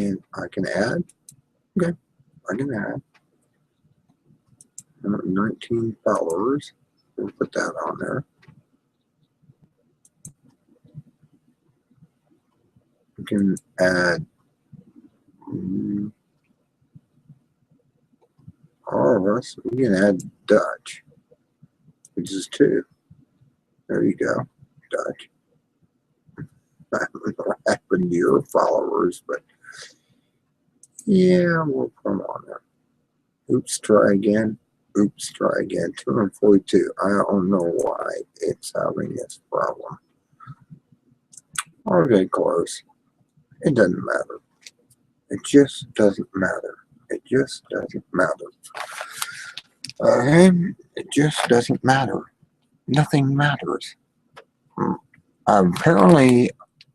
and I can add. Okay, I can add 19 followers. We'll put that on there. We can add all of us. We can add Dutch, which is 2. There you go, Dutch. I don't know what happened to your followers, but yeah, we'll put them on there. Oops, try again. Oops, try again. 242. I don't know why it's having this problem. Okay, close. It doesn't matter. It just doesn't matter. It just doesn't matter. Okay? It just doesn't matter. Nothing matters. Apparently,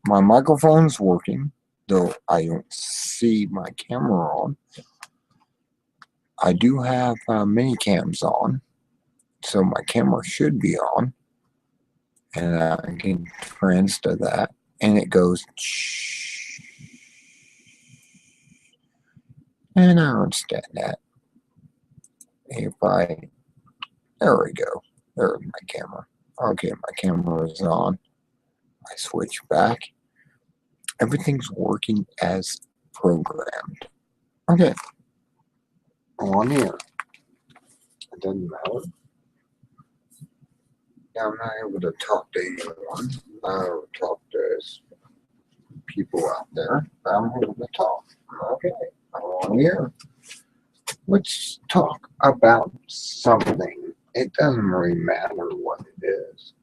my microphone's working, though I don't see my camera on. I do have mini cams on, so my camera should be on. And I can transfer that, and it goes. And I understand that. If there we go. There's my camera. Okay, my camera is on. I switch back. Everything's working as programmed. Okay. On here. It doesn't matter. Now I'm not able to talk to anyone. I'm not able to talk to people out there. I'm able to talk. Okay. I'm on here. Let's talk about something. It doesn't really matter what it is,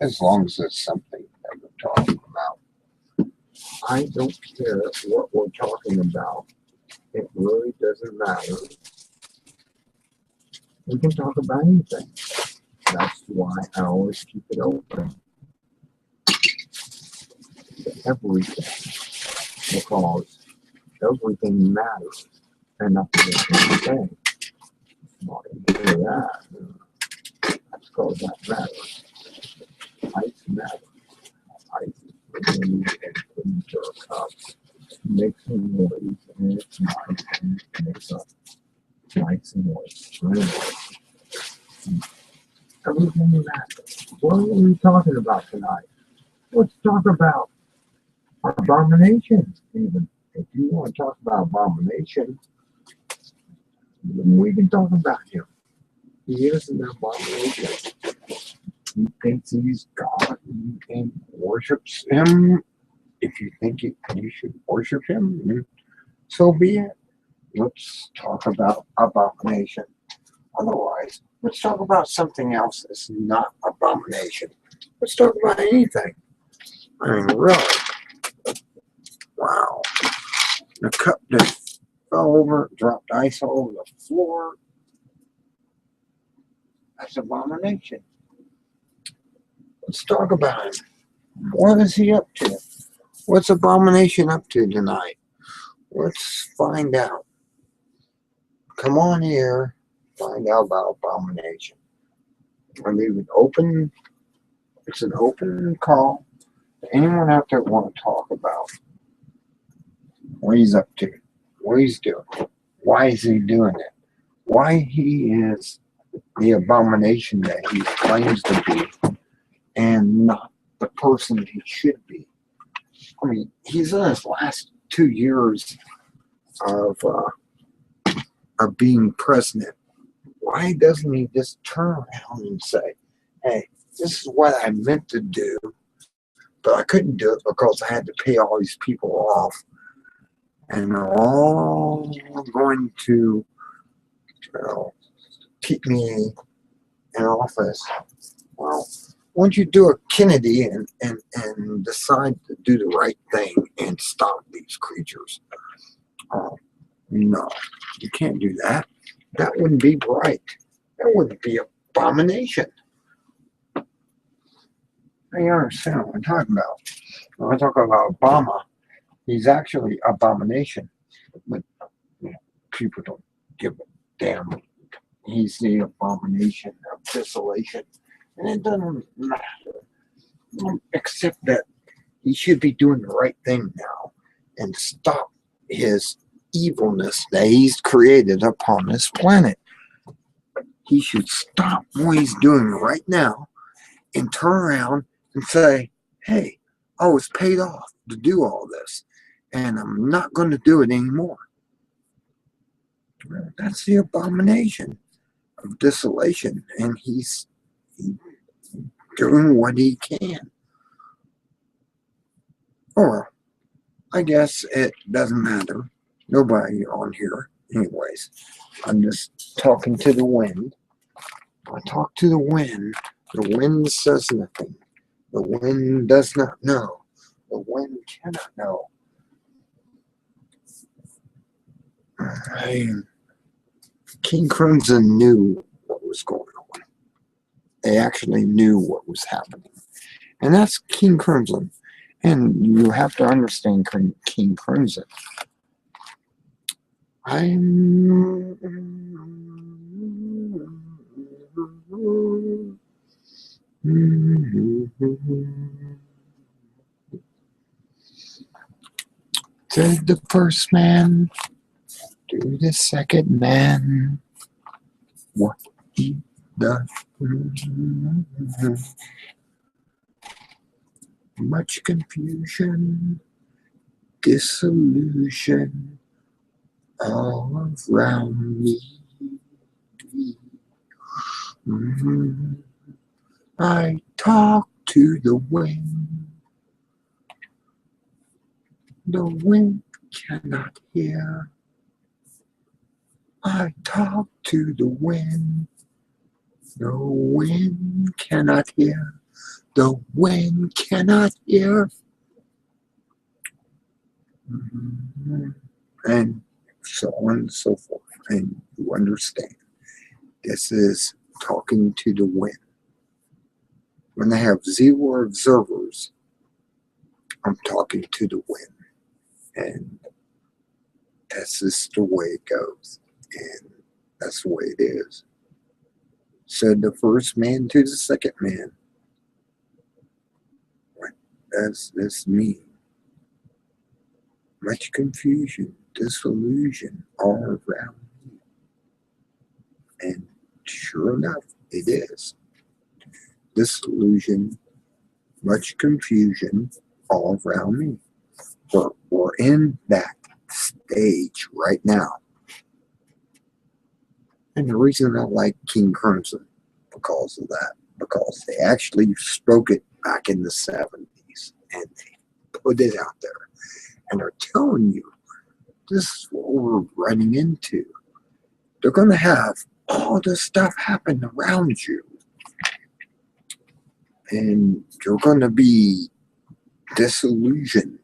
as long as it's something that we're talking about. I don't care what we're talking about. It really doesn't matter. We can talk about anything. That's why I always keep it open to everything, because everything matters. And nothing is going to say. Not into that. That's because that matters. Ice matters. Ice is when you put into a cup, makes a noise, and it's nice, and it makes a nice noise. Everything matters. What are we talking about tonight? Let's talk about abomination, even. If you want to talk about abomination, we can talk about him. He is an abomination. He thinks he's God and worships him. If you think you should worship him, so be it. Let's talk about abomination. Otherwise, let's talk about something else that's not abomination. Let's talk about anything. I mean, really. Wow. The cup just fell over, dropped ice all over the floor. That's abomination. Let's talk about him. What is he up to? What's abomination up to tonight? Let's find out. Come on here, find out about abomination. I leave it open. It's an open call to anyone out there want to talk about what he's up to, what he's doing, why is he doing it, why he is the abomination that he claims to be and not the person he should be. I mean, he's in his last 2 years of being president. Why doesn't he just turn around and say, hey, this is what I meant to do, but I couldn't do it because I had to pay all these people off, and they're all going to, keep me in office. Well, once you do a Kennedy and decide to do the right thing and stop these creatures, no, you can't do that. That wouldn't be right. That wouldn't be abomination. You understand what I'm talking about. When I talk about Obama, he's actually abomination. But people don't give a damn. He's the abomination of desolation. And it doesn't matter. Except that he should be doing the right thing now and stop his evilness that he's created upon this planet. He should stop what he's doing right now and turn around and say, hey, I was paid off to do all this, and I'm not going to do it anymore. That's the abomination of desolation, and he's doing what he can. Or, I guess it doesn't matter. Nobody on here, anyways. I'm just talking to the wind. I talk to the wind. The wind says nothing. The wind does not know. The wind cannot know. King Crimson knew what was going on. They actually knew what was happening. And that's King Crimson. And you have to understand King Crimson. Said the first man to the second man what he does. Much confusion, disillusion all around me. I talk to the wind. The wind cannot hear. I talk to the wind. The wind cannot hear. The wind cannot hear. And so on and so forth. And you understand. This is talking to the wind. When they have 0 observers, I'm talking to the wind. And that's just the way it goes. And that's the way it is. Said the first man to the second man. What does this mean? Much confusion, disillusion all around me. And sure enough, it is. Disillusion, much confusion all around me. We're in that stage right now. And the reason I like King Crimson, because of that, because they actually spoke it back in the 70s and they put it out there. And they're telling you, this is what we're running into. They're going to have all this stuff happen around you. And you're going to be disillusioned,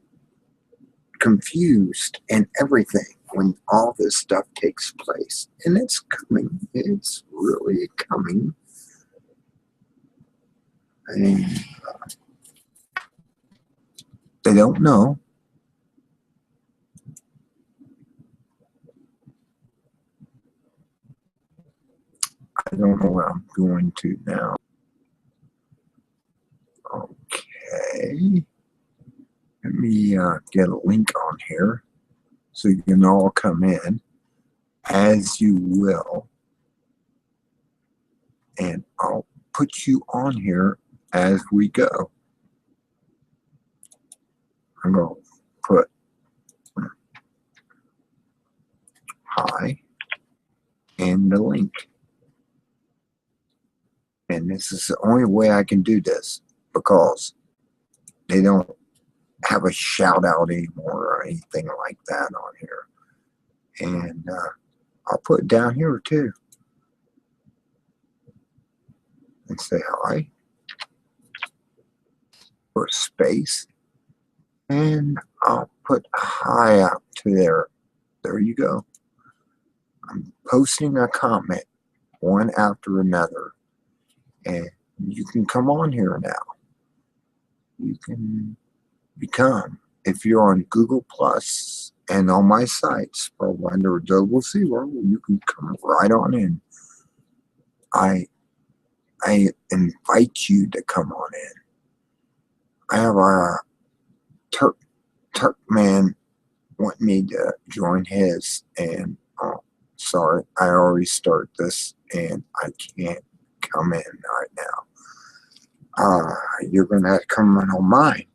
confused, and everything when all this stuff takes place. And it's coming. It's really coming. And they don't know. I don't know what I'm going to now. Okay. Let me get a link on here so you can all come in as you will. And I'll put you on here as we go. I'm going to put hi in the link. And this is the only way I can do this because they don't have a shout out anymore or anything like that on here. And I'll put it down here too. And say hi. Put space. And I'll put hi out to there. There you go. I'm posting a comment one after another. And you can come on here now. You can become, if you're on Google Plus and on my sites, Spellbinder 000, you can come right on in. I invite you to come on in. I have a Turkman want me to join his, and sorry, I already started this and I can't come in right now. You're gonna have to come in on mine,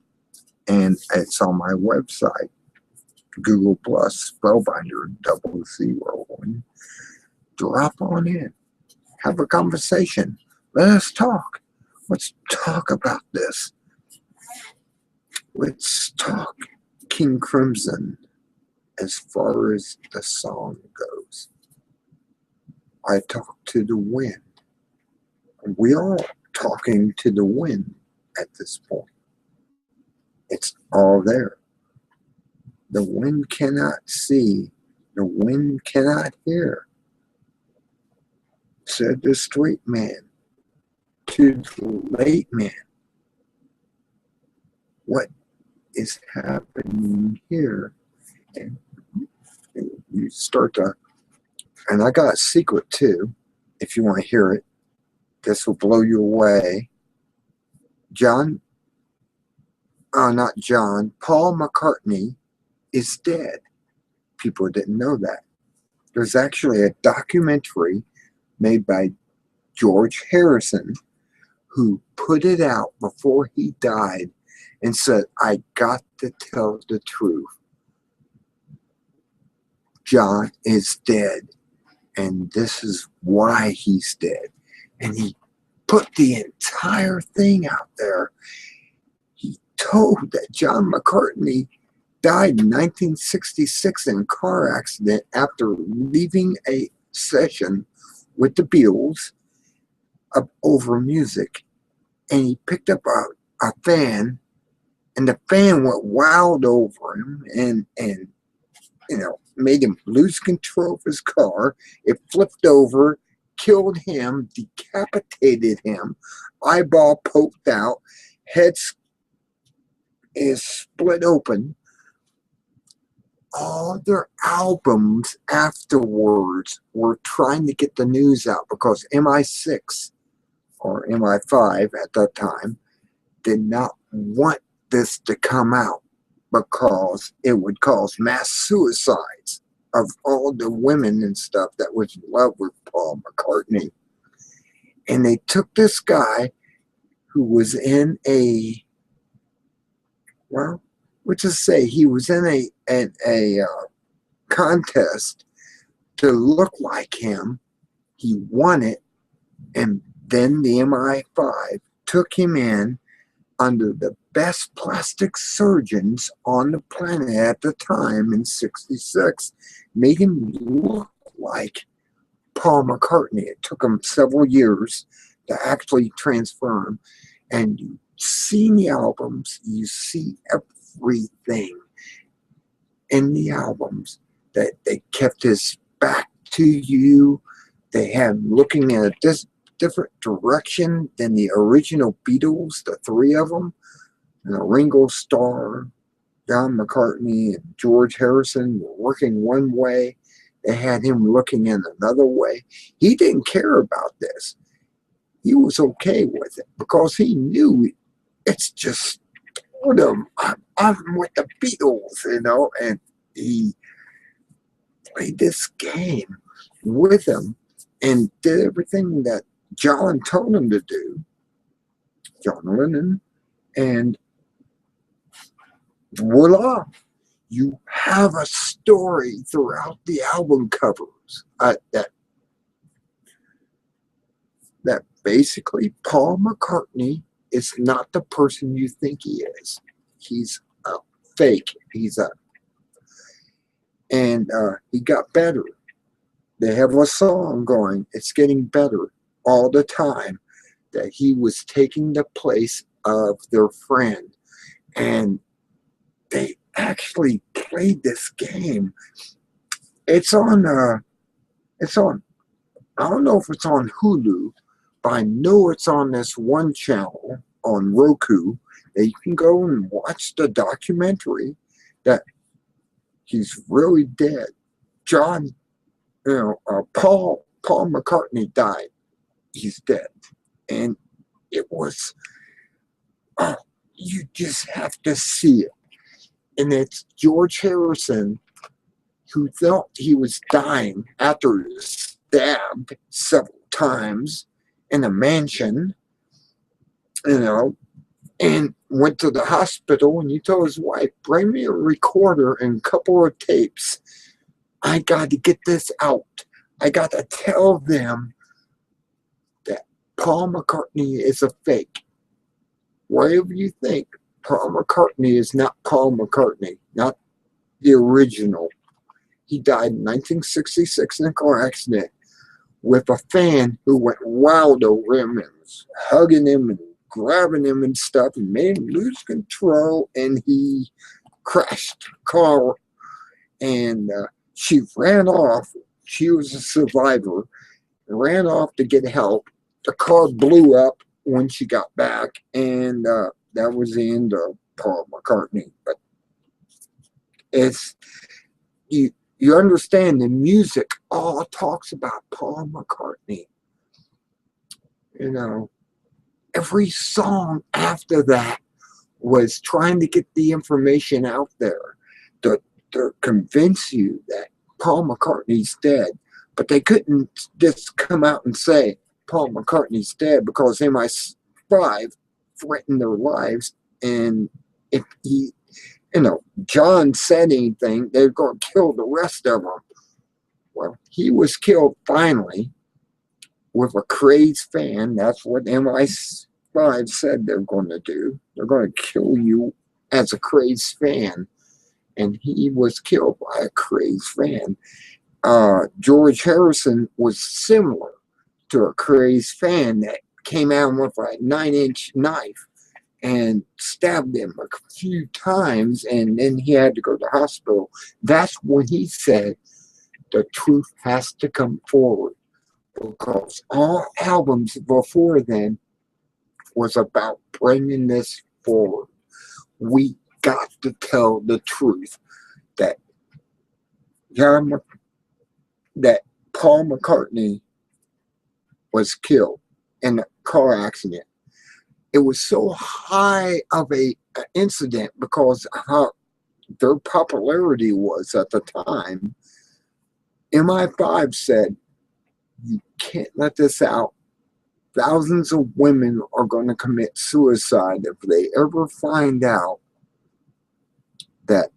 and it's on my website, Google Plus Spellbinder 001. Drop on in, have a conversation, let us talk. Let's talk about this. Let's talk King Crimson as far as the song goes. I talk to the wind. We are talking to the wind at this point. It's all there. The wind cannot see. The wind cannot hear. Said the straight man to the late man. What is happening here? And you start to, and I got a secret too, if you want to hear it. This will blow you away. Paul McCartney is dead. People didn't know that. There's actually a documentary made by George Harrison who put it out before he died and said, I got to tell the truth. John is dead, and this is why he's dead. And he put the entire thing out there. He told that John McCartney died in 1966 in a car accident after leaving a session with the Beatles over music. And he picked up a fan, and the fan went wild over him and made him lose control of his car. It flipped over, killed him, decapitated him, eyeball poked out, head is split open. All their albums afterwards were trying to get the news out because MI6 or MI5 at that time did not want this to come out because it would cause mass suicides of all the women and stuff that was in love with Paul McCartney. And they took this guy who was in he was in a contest to look like him. He won it, and then the MI5 took him in under the best plastic surgeons on the planet at the time in '66, made him look like Paul McCartney. It took him several years to actually transfer him. And you see the albums, you see everything in the albums that they kept his back to you. They had him looking at this different direction than the original Beatles, the three of them. Ringo Starr, John McCartney, and George Harrison were working one way. They had him looking in another way. He didn't care about this. He was okay with it because he knew it's just boredom. I'm with the Beatles, and he played this game with them and did everything that John told him to do, John Lennon, and voila, you have a story throughout the album covers that basically Paul McCartney is not the person you think he is. He's a fake. And he got better. They have a song going, it's getting better all the time, that he was taking the place of their friend. And they actually played this game. It's on, I don't know if it's on Hulu, but I know it's on this one channel on Roku that you can go and watch the documentary that he's really dead. Paul McCartney died. He's dead. And it was, you just have to see it. And it's George Harrison, who thought he was dying after he was stabbed several times in a mansion, you know, and went to the hospital, and he told his wife, bring me a recorder and a couple of tapes. I got to get this out. I got to tell them that Paul McCartney is a fake. Whatever you think, Paul McCartney is not Paul McCartney, not the original. He died in 1966 in a car accident with a fan who went wild over him and was hugging him and grabbing him and stuff and made him lose control, and he crashed the car, and she ran off. She was a survivor, ran off to get help. The car blew up when she got back, and that was the end of Paul McCartney. But it's you understand, the music all talks about Paul McCartney. You know, every song after that was trying to get the information out there to convince you that Paul McCartney's dead. But they couldn't just come out and say Paul McCartney's dead, because MI5 threatened their lives. And if he, John said anything, they're going to kill the rest of them. Well, he was killed finally with a crazed fan. That's what MI5 said they're going to do. They're going to kill you as a crazed fan. And he was killed by a crazed fan. George Harrison was similar to a crazed fan that came out with a 9-inch knife and stabbed him a few times, and then he had to go to the hospital. That's when he said the truth has to come forward, because all albums before then was about bringing this forward. We got to tell the truth that Paul McCartney was killed in a car accident. It was so high of an incident because of how their popularity was at the time. MI5 said, you can't let this out. Thousands of women are going to commit suicide if they ever find out that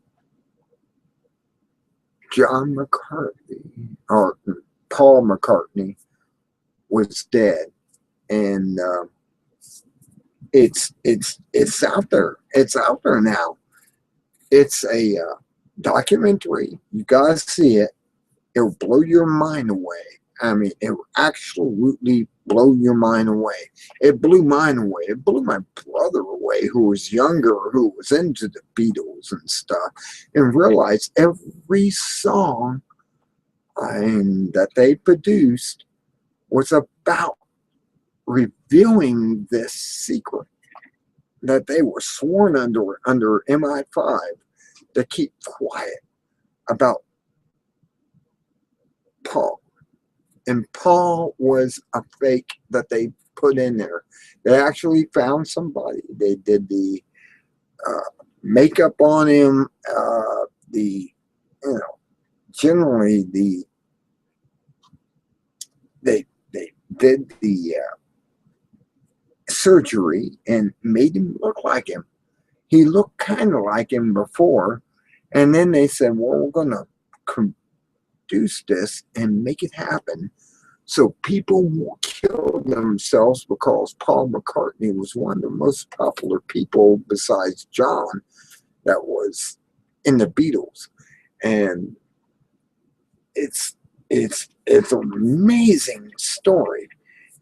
John McCartney or Paul McCartney was dead. And it's out there. It's out there now. It's a documentary. You guys see it. It'll blow your mind away. I mean, it will absolutely blow your mind away. It blew mine away. It blew my brother away, who was younger, who was into the Beatles and stuff, and realized every song that they produced was about revealing this secret that they were sworn under MI5 to keep quiet about Paul. And Paul was a fake that they put in there. They actually found somebody. They did the makeup on him, generally they did the surgery and made him look like him. He looked kind of like him before, and then they said, well, we're going to produce this and make it happen so people won't kill themselves, because Paul McCartney was one of the most popular people besides John that was in the Beatles. And it's an amazing story,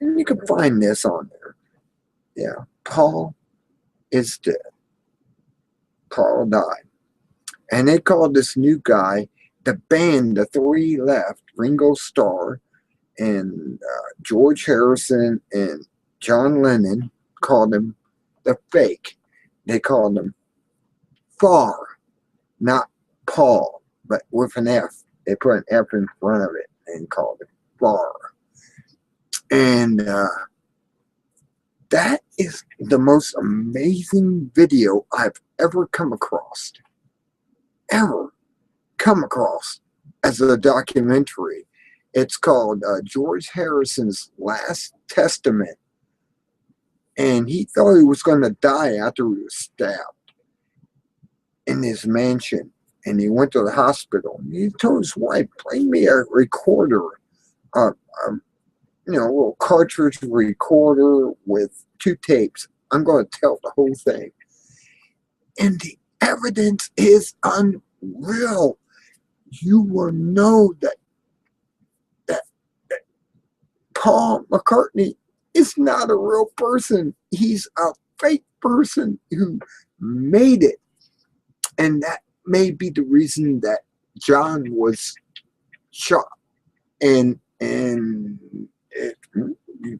and you can find this on there. Yeah, Paul is dead. Paul died. And they called this new guy, the band, the three left, Ringo Starr and George Harrison and John Lennon, called him the fake. They called him Far, not Paul, but with an F. They put an F in front of it and called it Far. And that is the most amazing video I've ever come across. ever come across as a documentary. It's called George Harrison's Last Testament. And he thought he was going to die after he was stabbed in his mansion. And he went to the hospital. He told his wife, play me a recorder, a little cartridge recorder with 2 tapes. I'm going to tell the whole thing. And the evidence is unreal. You will know that Paul McCartney is not a real person. He's a fake person who made it. And that may be the reason that John was shot. And you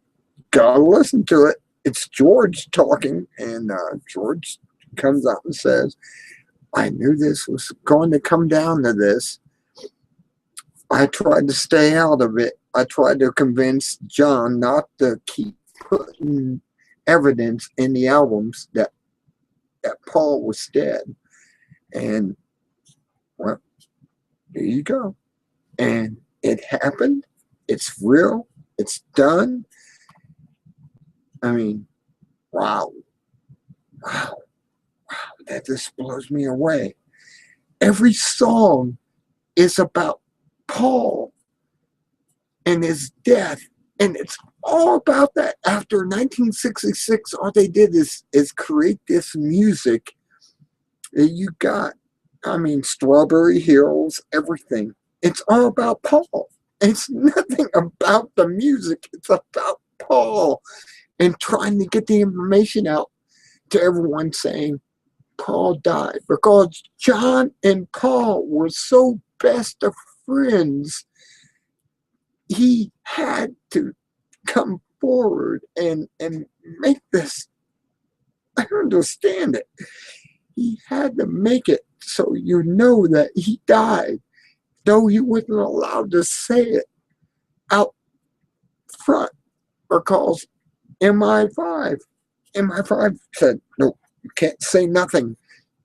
gotta listen to it. It's George talking, and George comes out and says, I knew this was going to come down to this. I tried to stay out of it. I tried to convince John not to keep putting evidence in the albums that Paul was dead. And, well, here you go. And it happened. It's real. It's done. I mean, wow. Wow. Wow. That just blows me away. Every song is about Paul and his death. And it's all about that. After 1966, all they did is create this music that you got. I mean, Strawberry Hills, everything. It's all about Paul. It's nothing about the music. It's about Paul and trying to get the information out to everyone saying Paul died. Because John and Paul were so best of friends, he had to come forward and make this. I understand it. He had to make it so you know that he died, though he wasn't allowed to say it out front, because MI5 said, no, you can't say nothing.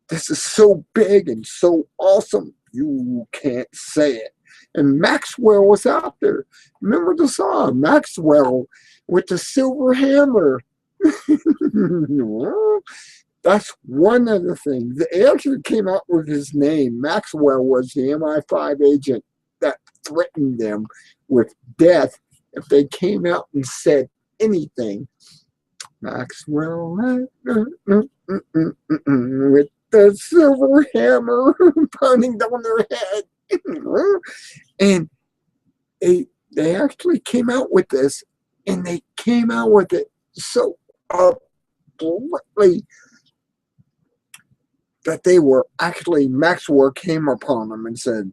This is so big and so awesome, you can't say it. And Maxwell was out there. Remember the song, Maxwell with the silver hammer? That's one of the things. They actually came out with his name. Maxwell was the MI5 agent that threatened them with death if they came out and said anything. Maxwell with the silver hammer pounding down their head. And they actually came out with this, and they came out with it so abruptly that they were actually, Maxwell came upon them and said,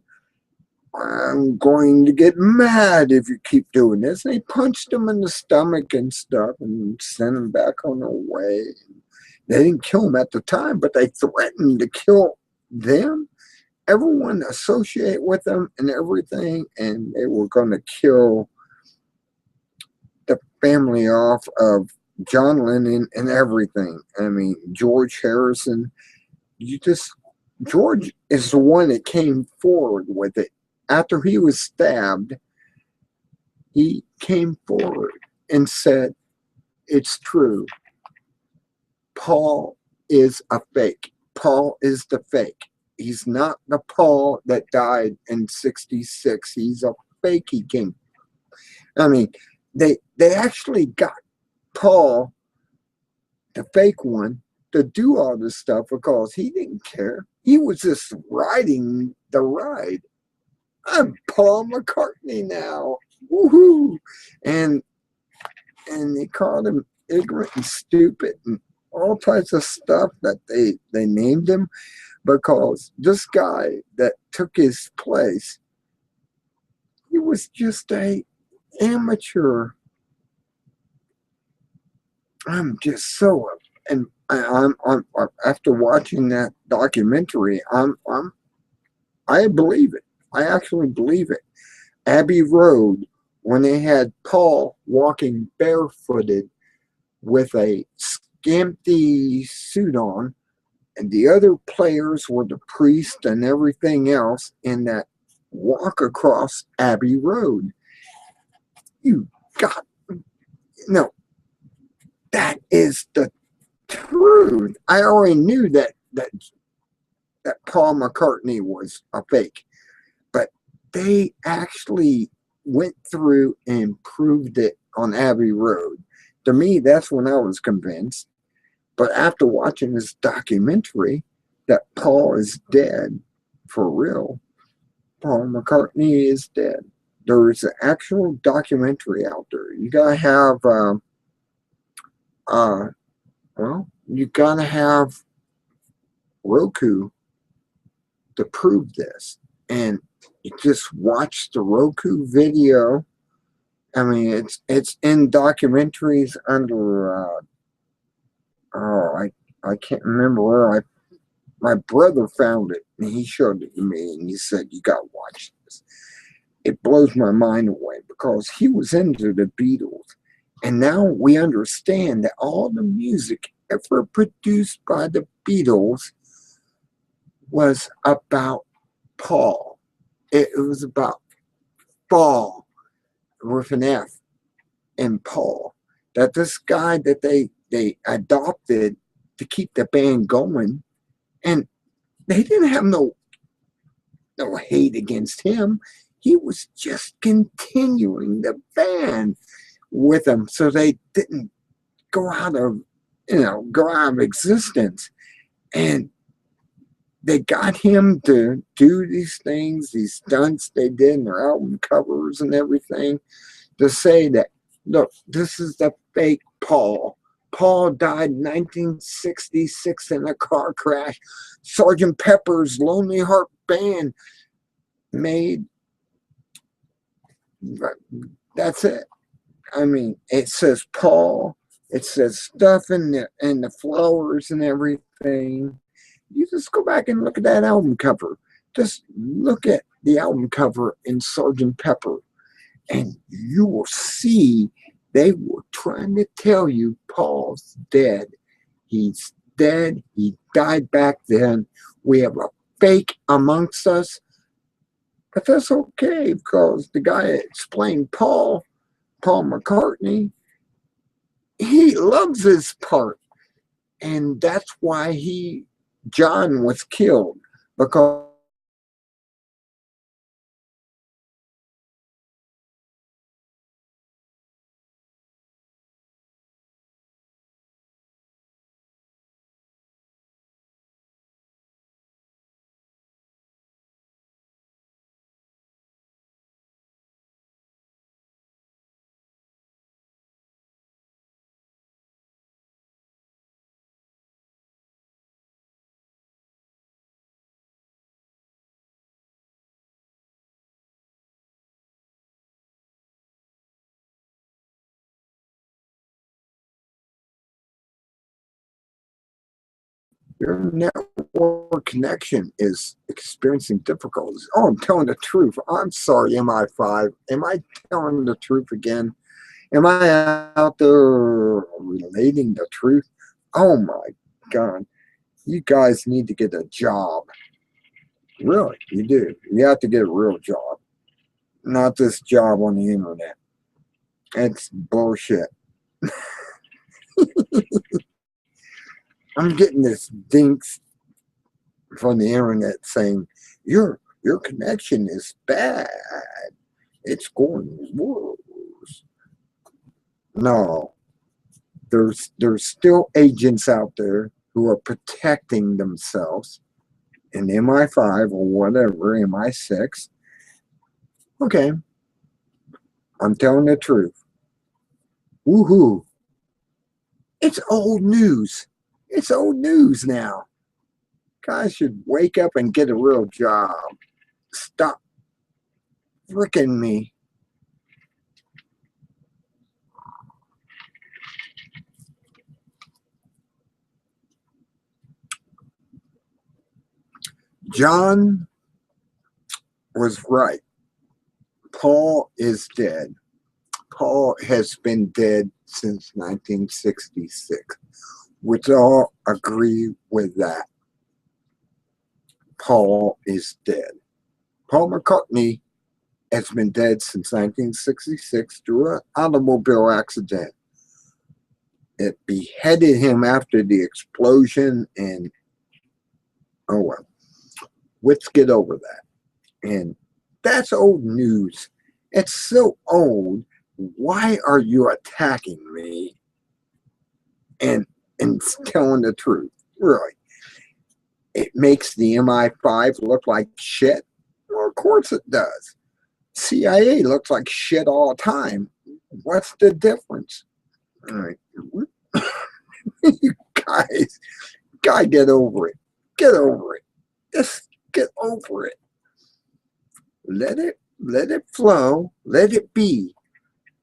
I'm going to get mad if you keep doing this. And they punched him in the stomach and stuff and sent him back on their way. They didn't kill him at the time, but they threatened to kill them, everyone associated with them and everything, and they were going to kill the family off of John Lennon and everything. I mean, George Harrison, George is the one that came forward with it. After he was stabbed, he came forward and said, it's true. Paul is a fake. Paul is the fake. He's not the Paul that died in 66. He's a fake. He came. I mean, they actually got Paul, the fake one, to do all this stuff because he didn't care. He was just riding the ride. I'm Paul McCartney now. Woohoo! And they called him ignorant and stupid and all types of stuff that they named him, because this guy that took his place, he was just a amateur. I'm just so, and I'm after watching that documentary, I believe it. I actually believe it. Abbey Road, when they had Paul walking barefooted with a skimpy suit on and the other players were the priest and everything else in that walk across Abbey Road. You got, no, that is the truth. I already knew that Paul McCartney was a fake, but they actually went through and proved it on Abbey Road. To me, that's when I was convinced. But after watching this documentary that Paul is dead for real, Paul McCartney is dead. There's an actual documentary out there. You gotta have, you gotta have Roku to prove this. And you just watch the Roku video. I mean, it's in documentaries under, I can't remember where my brother found it and he showed it to me and he said, you got to watch this. It blows my mind away because he was into the Beatles. And now we understand that all the music ever produced by the Beatles was about Paul. It was about Paul with an F and Paul. That this guy that they adopted to keep the band going, and they didn't have no hate against him. He was just continuing the band with them so they didn't go out of existence. And they got him to do these things, these stunts they did in their album covers and everything, to say that, look, this is the fake Paul. Paul died in 1966 in a car crash. Sgt. Pepper's Lonely Heart Band made. That's it. I mean, it says Paul. It says stuff in the flowers and everything. You just go back and look at that album cover. Just look at the album cover in Sgt. Pepper, and you will see they were trying to tell you Paul's dead. He's dead. He died back then. We have a fake amongst us. But that's okay because the guy that explained Paul McCartney, he loves his part. And that's why John was killed, because your network connection is experiencing difficulties. Oh, I'm telling the truth. I'm sorry, MI5. Am I telling the truth again? Am I out there relating the truth? Oh my God. You guys need to get a job. Really, you do. You have to get a real job. Not this job on the internet. It's bullshit. I'm getting this dinks from the internet saying your connection is bad. It's going worse. No, there's still agents out there who are protecting themselves in MI5 or whatever, MI6. Okay, I'm telling the truth. Woohoo! It's old news. It's old news now. Guys should wake up and get a real job. Stop fricking me. John was right. Paul is dead. Paul has been dead since 1966. We all agree with that. Paul is dead. Paul McCartney has been dead since 1966 through an automobile accident. It beheaded him after the explosion, and oh well. Let's get over that. And that's old news. It's so old. Why are you attacking me and telling the truth? Really? It makes the MI5 look like shit? Well, of course it does. CIA looks like shit all the time. What's the difference? All right. You guys, get over it. Get over it. Just get over it. Let it flow. Let it be.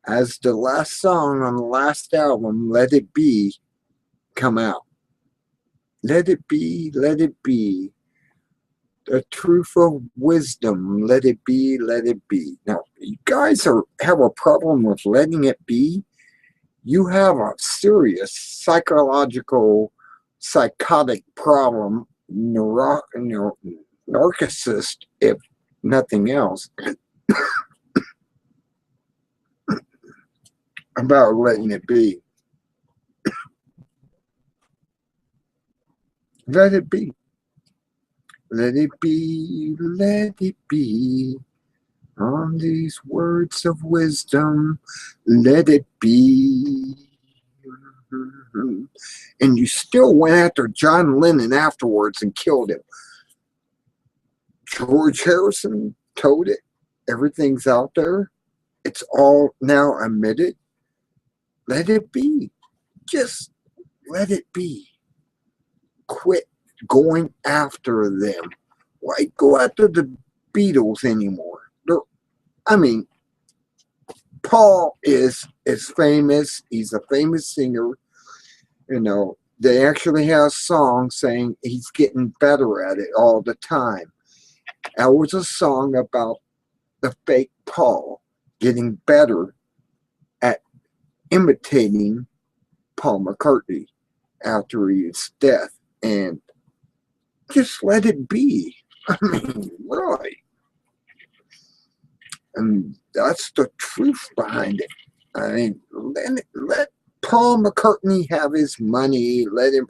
As the last song on the last album, Let It Be, come out. Let it be, let it be. The truth of wisdom, let it be, let it be. Now, you guys have a problem with letting it be. You have a serious psychological, psychotic problem, narcissist, if nothing else, about letting it be. Let it be. Let it be, let it be. On these words of wisdom, let it be. And you still went after John Lennon afterwards and killed him. George Harrison told it. Everything's out there. It's all now admitted. Let it be. Just let it be. Quit going after them. Why go after the Beatles anymore? Paul is famous. He's a famous singer. They actually have a song saying he's getting better at it all the time. That was a song about the fake Paul getting better at imitating Paul McCartney after his death. And just let it be. Really. And that's the truth behind it. Let Paul McCartney have his money. Let him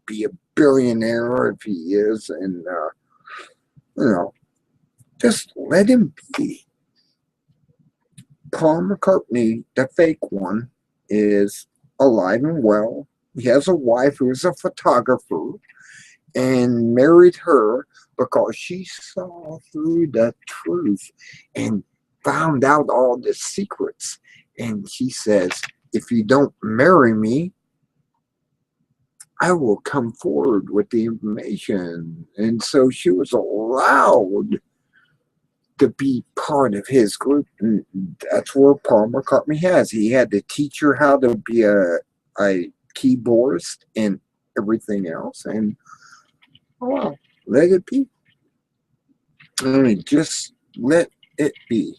be a billionaire if he is. And, just let him be. Paul McCartney, the fake one, is alive and well. He has a wife who is a photographer and married her because she saw through the truth and found out all the secrets. And she says, if you don't marry me, I will come forward with the information. And so she was allowed to be part of his group. And that's where Paul McCartney has. He had to teach her how to be a keyboardist and everything else. And let it be. Just let it be.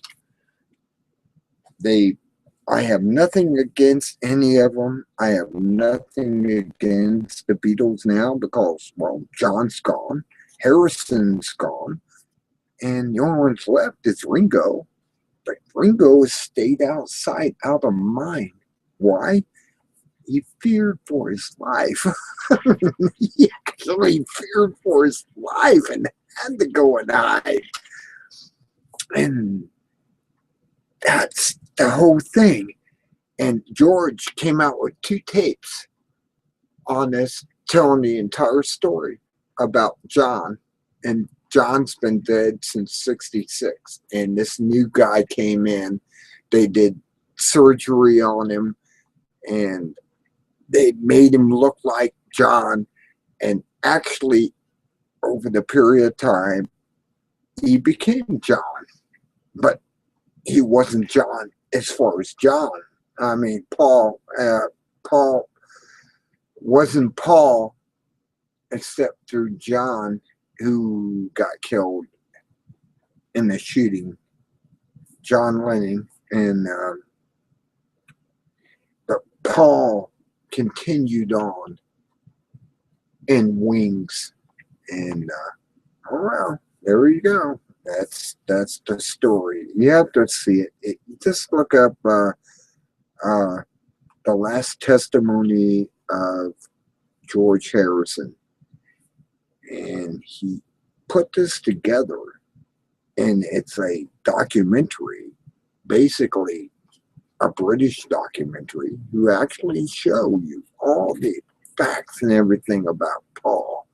I have nothing against any of them. I have nothing against the Beatles now because, well, John's gone, Harrison's gone, and the only one's left is Ringo. But Ringo has stayed outside, out of mind. Why? He feared for his life. He actually feared for his life and had to go and hide. And that's the whole thing. And George came out with 2 tapes on this, telling the entire story about John. And John's been dead since '66. And this new guy came in. They did surgery on him. And they made him look like John. And actually, over the period of time, he became John. But he wasn't John as far as John. Paul wasn't Paul except through John, who got killed in the shooting. John Lennon. And but Paul continued on in Wings. And Oh well, there you go. That's the story. You have to see it. Just look up uh, the last testimony of George Harrison, and he put this together, and it's a documentary, basically a British documentary, who actually show you all the facts and everything about Paul,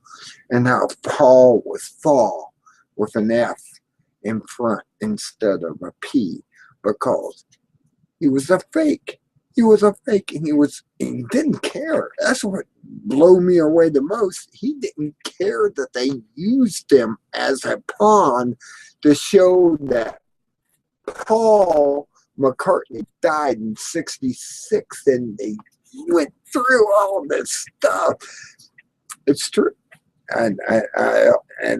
and how Paul was Fall with an F in front instead of a P, because he was a fake. He was a fake, and he didn't care. That's what blew me away the most. He didn't care that they used him as a pawn to show that Paul McCartney died in '66, and they went through all this stuff. It's true, and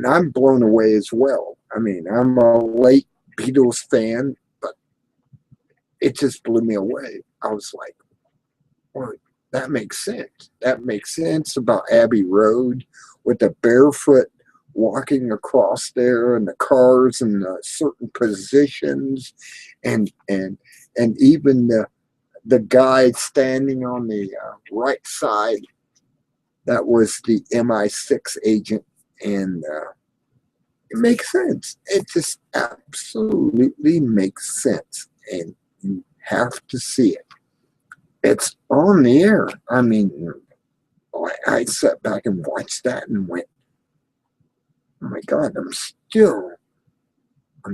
I'm blown away as well. I mean, I'm a late Beatles fan, but it just blew me away. I was like, well, that makes sense. That makes sense about Abbey Road with the barefoot walking across there, and the cars in certain positions, and even the guy standing on the right side, that was the MI6 agent, and it makes sense. It just absolutely makes sense, and you have to see it. It's on the air. I mean, I sat back and watched that and went, "Oh my God, I'm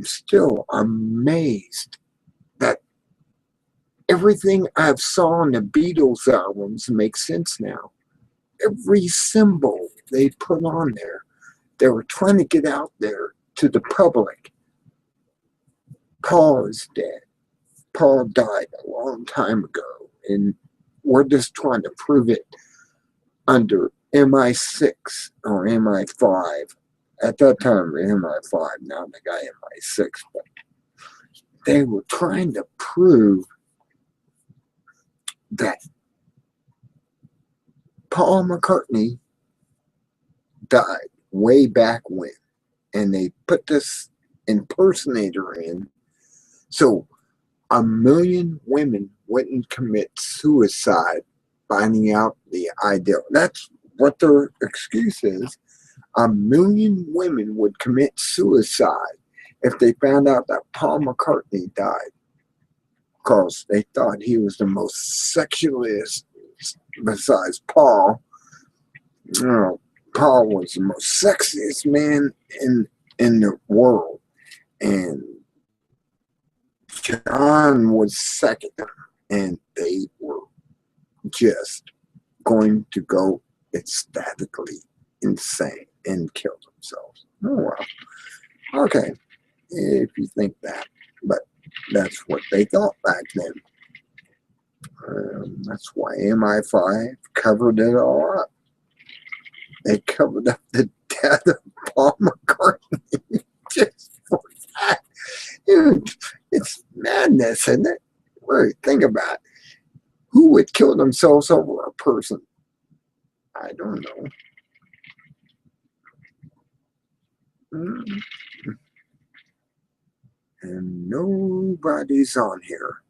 still amazed that everything I've saw on the Beatles albums makes sense now. Every symbol they put on there, they were trying to get out there to the public. Paul is dead. Paul died a long time ago, and we're just trying to prove it under MI6 or MI5. At that time, MI5, now they got MI6, but they were trying to prove that Paul McCartney died way back when. And they put this impersonator in, so 1,000,000 women wouldn't commit suicide finding out the idea. That's what their excuse is. 1,000,000 women would commit suicide if they found out that Paul McCartney died, because they thought he was the most sexualist besides Paul. You know, Paul was the most sexiest man in the world, and John was second, and they were just going to go ecstatically insane and kill themselves. Oh well, okay, if you think that, but that's what they thought back then. That's why MI5 covered it all up. They covered up the death of Paul McCartney just for that. Dude, it's madness, isn't it? Really, think about it. Who would kill themselves over a person? I don't know. And nobody's on here.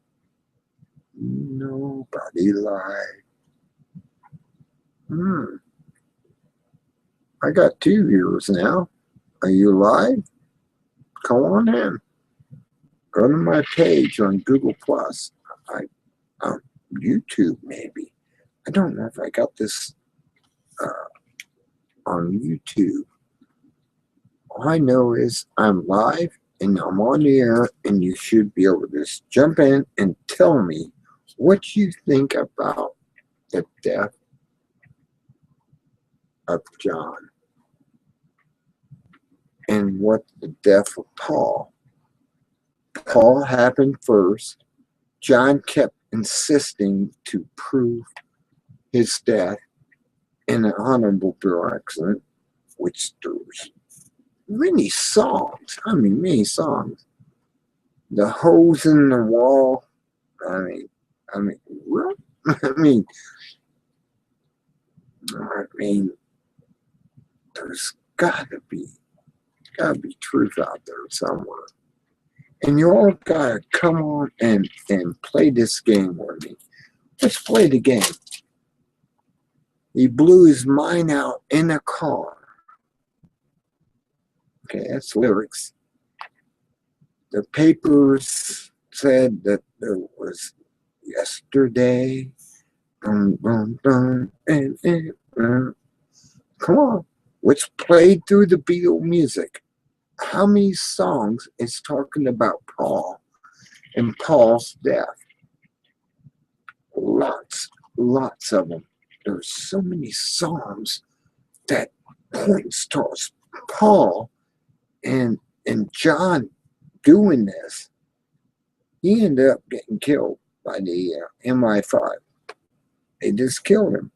Nobody lied. I got 2 viewers now. Are you live? Come on in. Go to my page on Google Plus. YouTube maybe. I don't know if I got this on YouTube. All I know is I'm live and I'm on the air, and you should be able to just jump in and tell me what you think about the death of John and what the death of Paul. Paul happened first. John kept insisting to prove his death in an automobile accident, which there's many songs. I mean, many songs. The hose in the wall. I mean, what? I mean, there's got to be gotta be truth out there somewhere. And you all gotta come on and play this game with me. Let's play the game. He blew his mind out in a car. Okay, that's lyrics. The papers said that there was yesterday. Come on, let's play through the Beatle music. How many songs is talking about Paul and Paul's death? Lots of them. There's so many songs that points towards Paul and John doing this. He ended up getting killed by the MI5. They just killed him.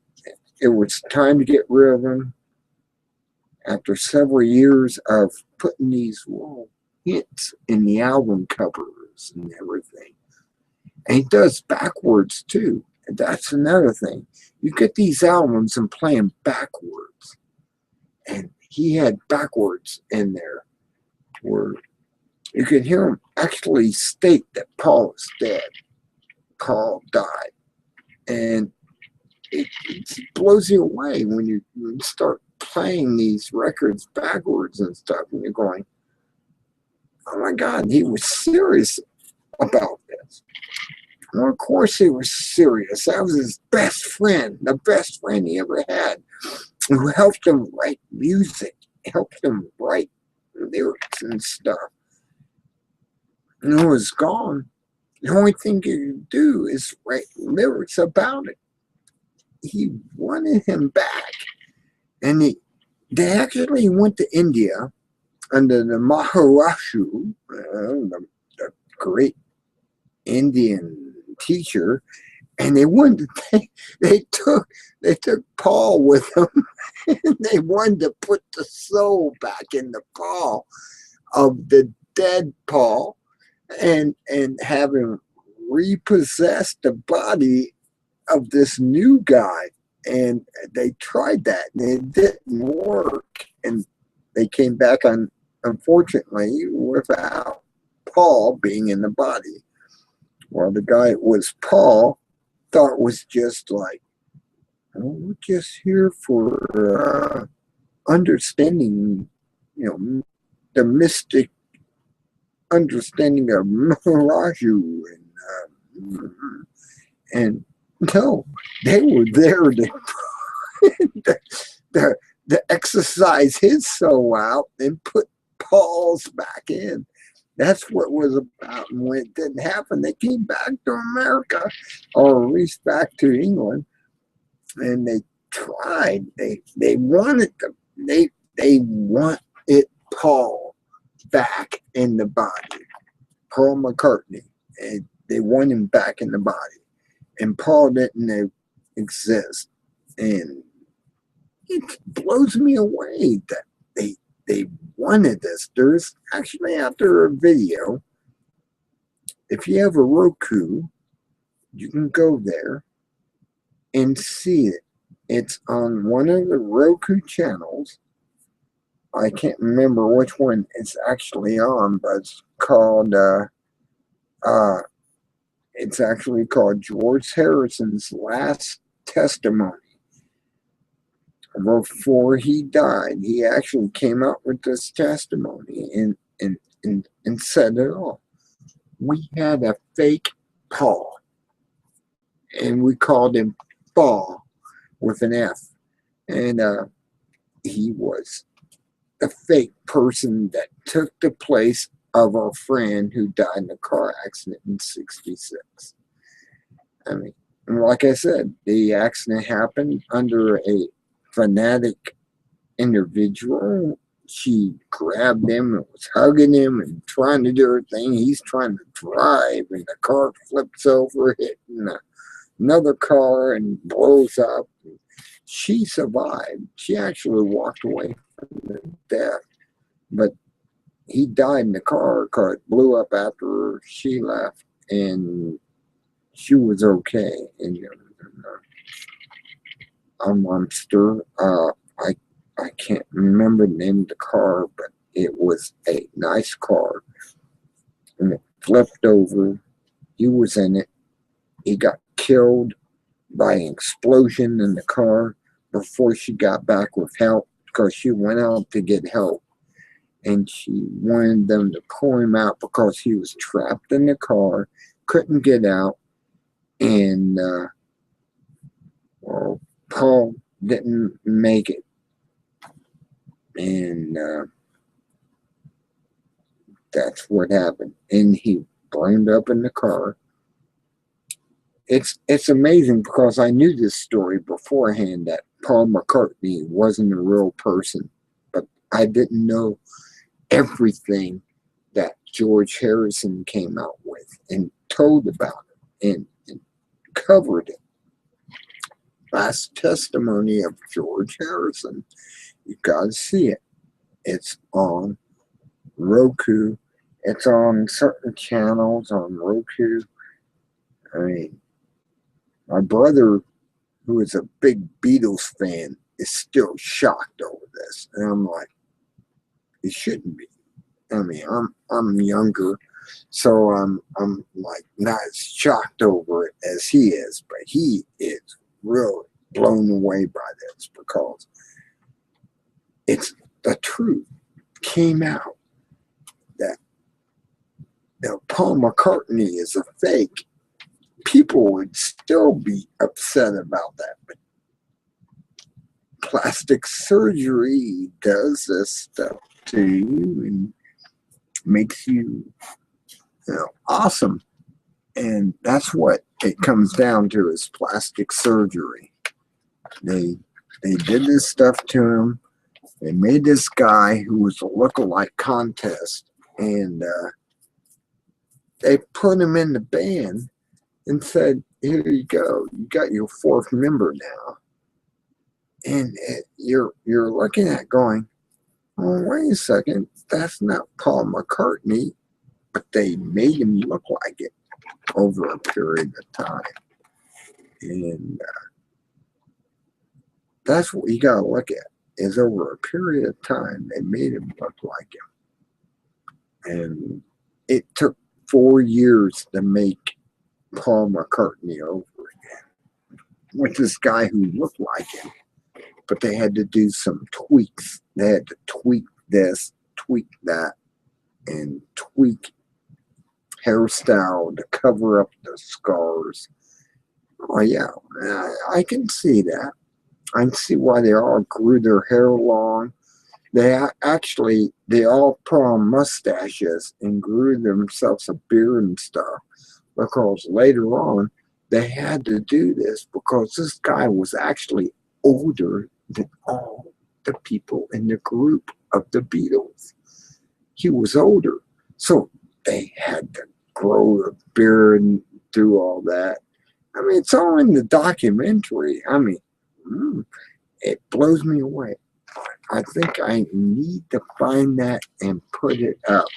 It was time to get rid of him after several years of putting these little hits in the album covers and everything. And he does backwards too. And that's another thing. You get these albums and play them backwards. And he had backwards in there where you can hear him actually state that Paul is dead. Paul died. And it blows you away when you start playing these records backwards and stuff, and you're going, oh my God, he was serious about this. Well, of course he was serious. That was his best friend, the best friend he ever had, who helped him write music, helped him write lyrics and stuff. And he was gone. The only thing you could do is write lyrics about it. He wanted him back. And they actually went to India under the Maharaju, the great Indian teacher, and they wanted to they took Paul with them, and they wanted to put the soul back in the Paul of the dead Paul, and have him repossess the body of this new guy. And they tried that, and it didn't work. And they came back on, unfortunately, without Paul being in the body. Well, the guy it was Paul thought was just like, oh, we're just here for understanding, the mystic understanding of Maharaju, and no, they were there to exercise his soul out and put Paul's back in. That's what it was about. And when it didn't happen, they came back to America, or at least back to England, and they tried. They wanted Paul back in the body. Paul McCartney. And they want him back in the body. And Paul didn't exist. And it blows me away that they wanted this. There's actually, after a video, if you have a Roku, you can go there and see it. It's on one of the Roku channels. I can't remember which one it's actually on, but it's called George Harrison's Last Testimony. Before he died, he actually came out with this testimony and said it all. We had a fake Paul, and we called him Paul with an F, and he was a fake person that took the place of our friend who died in a car accident in '66. I mean, like I said, the accident happened under a fanatic individual. She grabbed him and was hugging him and trying to do her thing. He's trying to drive, and the car flips over, hitting another car and blows up. She survived. She actually walked away from the death, but he died in the car. Car blew up after she left, and she was okay. And a monster. I can't remember the name of the car, but It was a nice car, and it flipped over. He was in it. He got killed by an explosion in the car before she got back with help, because she went out to get help, and she wanted them to pull him out because he was trapped in the car, couldn't get out, and well, Paul didn't make it, and that's what happened. And he burned up in the car. It's amazing because I knew this story beforehand, that Paul McCartney wasn't a real person, but I didn't know everything that George Harrison came out with and told about it and covered it. Last testimony of George Harrison. You gotta see it. It's on Roku. It's on certain channels on Roku. I mean, my brother, who is a big Beatles fan, is still shocked over this. And I'm like, it shouldn't be. I mean, I'm younger, so I'm like not as shocked over it as he is, but he is really blown away by this because it's the truth came out that Paul McCartney is a fake. People would still be upset about that, but plastic surgery does this stuff to you and makes you, awesome. And that's what it comes down to, is plastic surgery. They did this stuff to him. They made this guy who was a lookalike contest, and they put him in the band and said, here you go, you got your fourth member now. And you're looking at going, oh, wait a second, that's not Paul McCartney, but they made him look like it over a period of time. And that's what you got to look at, is over a period of time, they made him look like him. And it took 4 years to make Paul McCartney over again with this guy who looked like him. But they had to do some tweaks. They had to tweak this, tweak that, and tweak hairstyle to cover up the scars. Oh yeah, I can see that. I can see why they all grew their hair long. They all put on mustaches and grew themselves a beard and stuff, because later on they had to do this because this guy was actually older than all the people in the group of the Beatles. He was older, so they had to grow a beard and do all that. I mean, it's all in the documentary. I mean, it blows me away. I think I need to find that and put it up.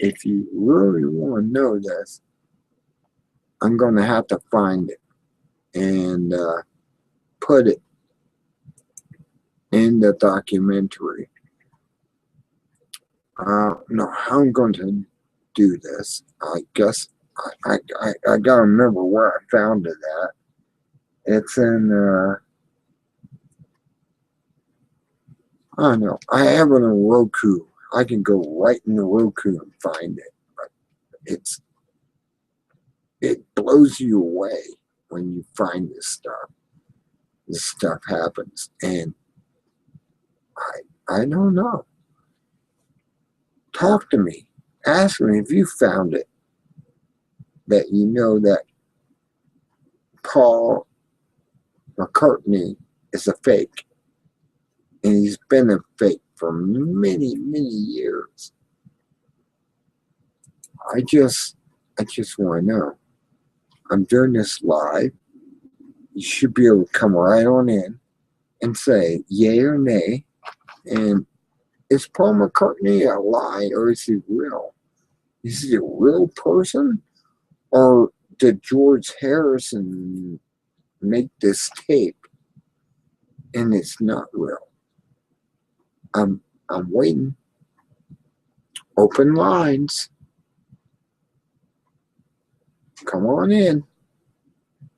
If you really want to know this, I'm going to have to find it and put it in the documentary. No, how I'm going to do this, I guess I got to remember where I found it at. It's in, I don't know. I have it on Roku. I can go right in the Roku and find it. But it blows you away when you find this stuff. This stuff happens. And I don't know. Talk to me. Ask me if you found it. That you know that Paul McCartney is a fake. And he's been a fake for many, many years. I just want to know. I'm doing this live. You should be able to come right on in and say yay or nay. And is Paul McCartney a lie, or is he real? Is he a real person? Or did George Harrison make this tape and it's not real? I'm waiting. Open lines. Come on in.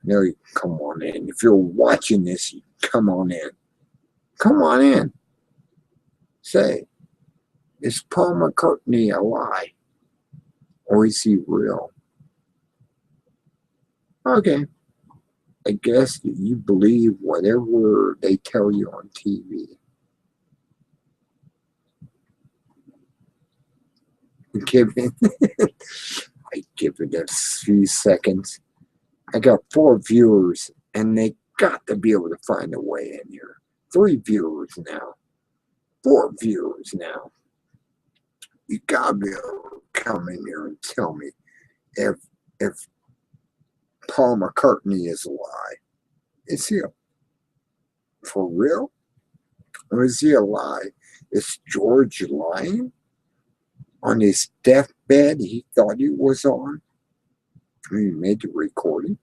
No, come on in. If you're watching this, come on in. Come on in. Say, is Paul McCartney a lie? Or is he real? Okay. I guess you believe whatever they tell you on TV. Give it, I give it a few seconds. I got 4 viewers, and they got to be able to find a way in here. 3 viewers now. 4 viewers now. You gotta be able to come in here and tell me if Paul McCartney is a lie. Is he for real? Or is he a lie? Is George lying? On his deathbed, he thought he was on. He made the recording.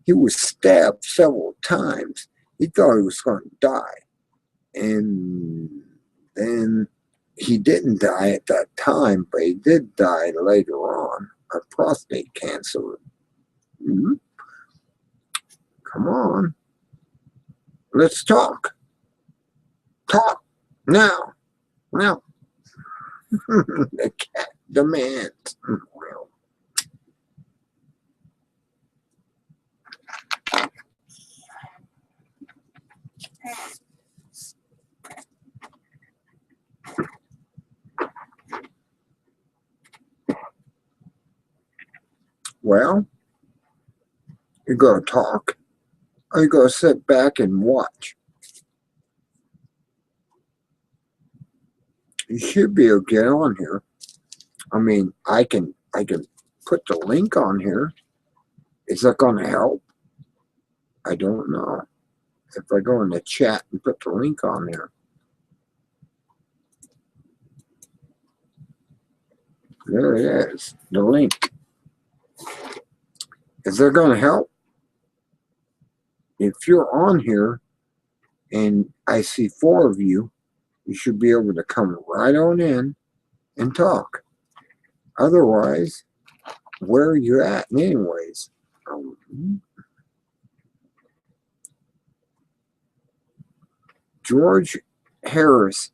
He was stabbed several times. He thought he was going to die. And then he didn't die at that time, but he did die later on of prostate cancer. Mm-hmm. Come on. Let's talk. Talk now. Now. The cat demands. Well, you're going to talk, or you're going to sit back and watch. You should be able to get on here. I mean, I can put the link on here. Is that going to help? I don't know. If I go in the chat and put the link on there. There it is, the link. Is that going to help? If you're on here and I see 4 of you, you should be able to come right on in and talk. Otherwise, where are you at anyways? George Harris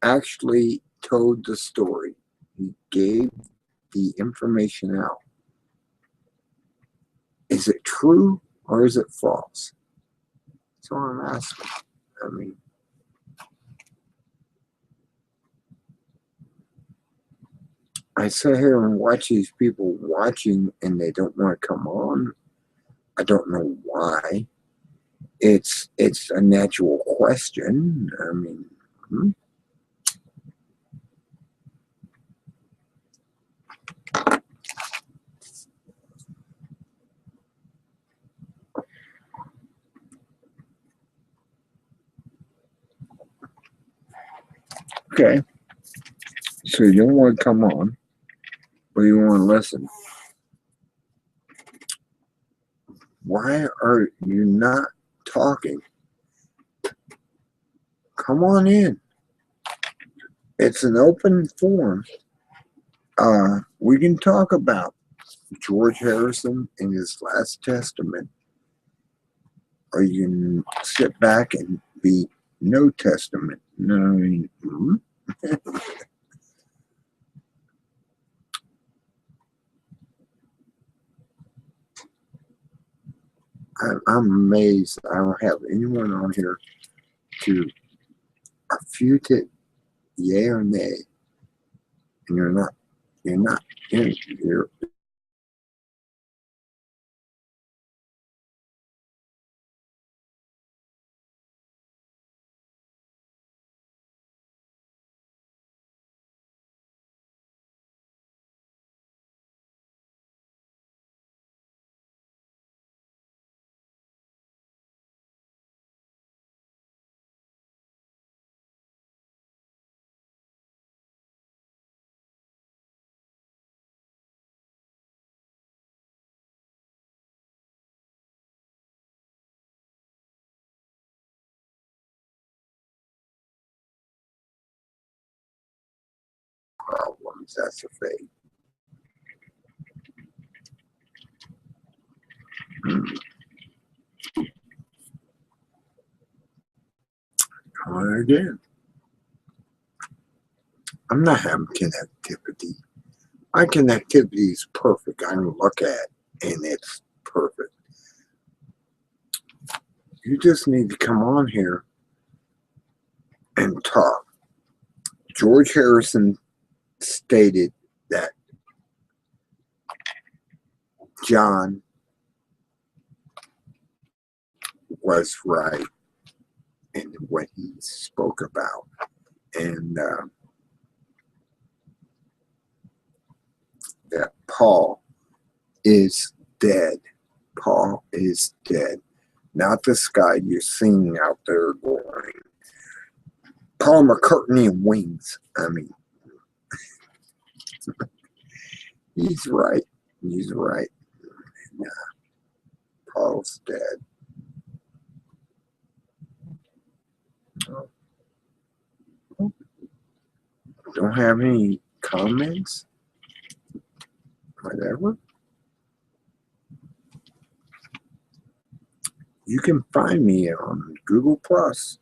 actually told the story. He gave the information out. Is it true or is it false? That's all I'm asking. I mean, I sit here and watch these people watching and they don't want to come on. I don't know why. It's a natural question. I mean, Okay. So you don't want to come on, but you want to listen. Why are you not talking? Come on in. It's an open forum. We can talk about George Harrison in his last testament, or you can sit back and be no testament. No, I mean, I'm amazed I don't have anyone on here to refute it, yay or nay. And you're songs. That's a fake. Again, I'm not having connectivity. My connectivity is perfect. I can look at and it's perfect. You just need to come on here and talk. George Harrison stated that John was right in what he spoke about. And that Paul is dead. Paul is dead. Not this guy you're seeing out there going, Paul McCartney and Wings. I mean, he's right. He's right. Yeah. Paul's dead. Don't have any comments? Whatever. You can find me on Google Plus.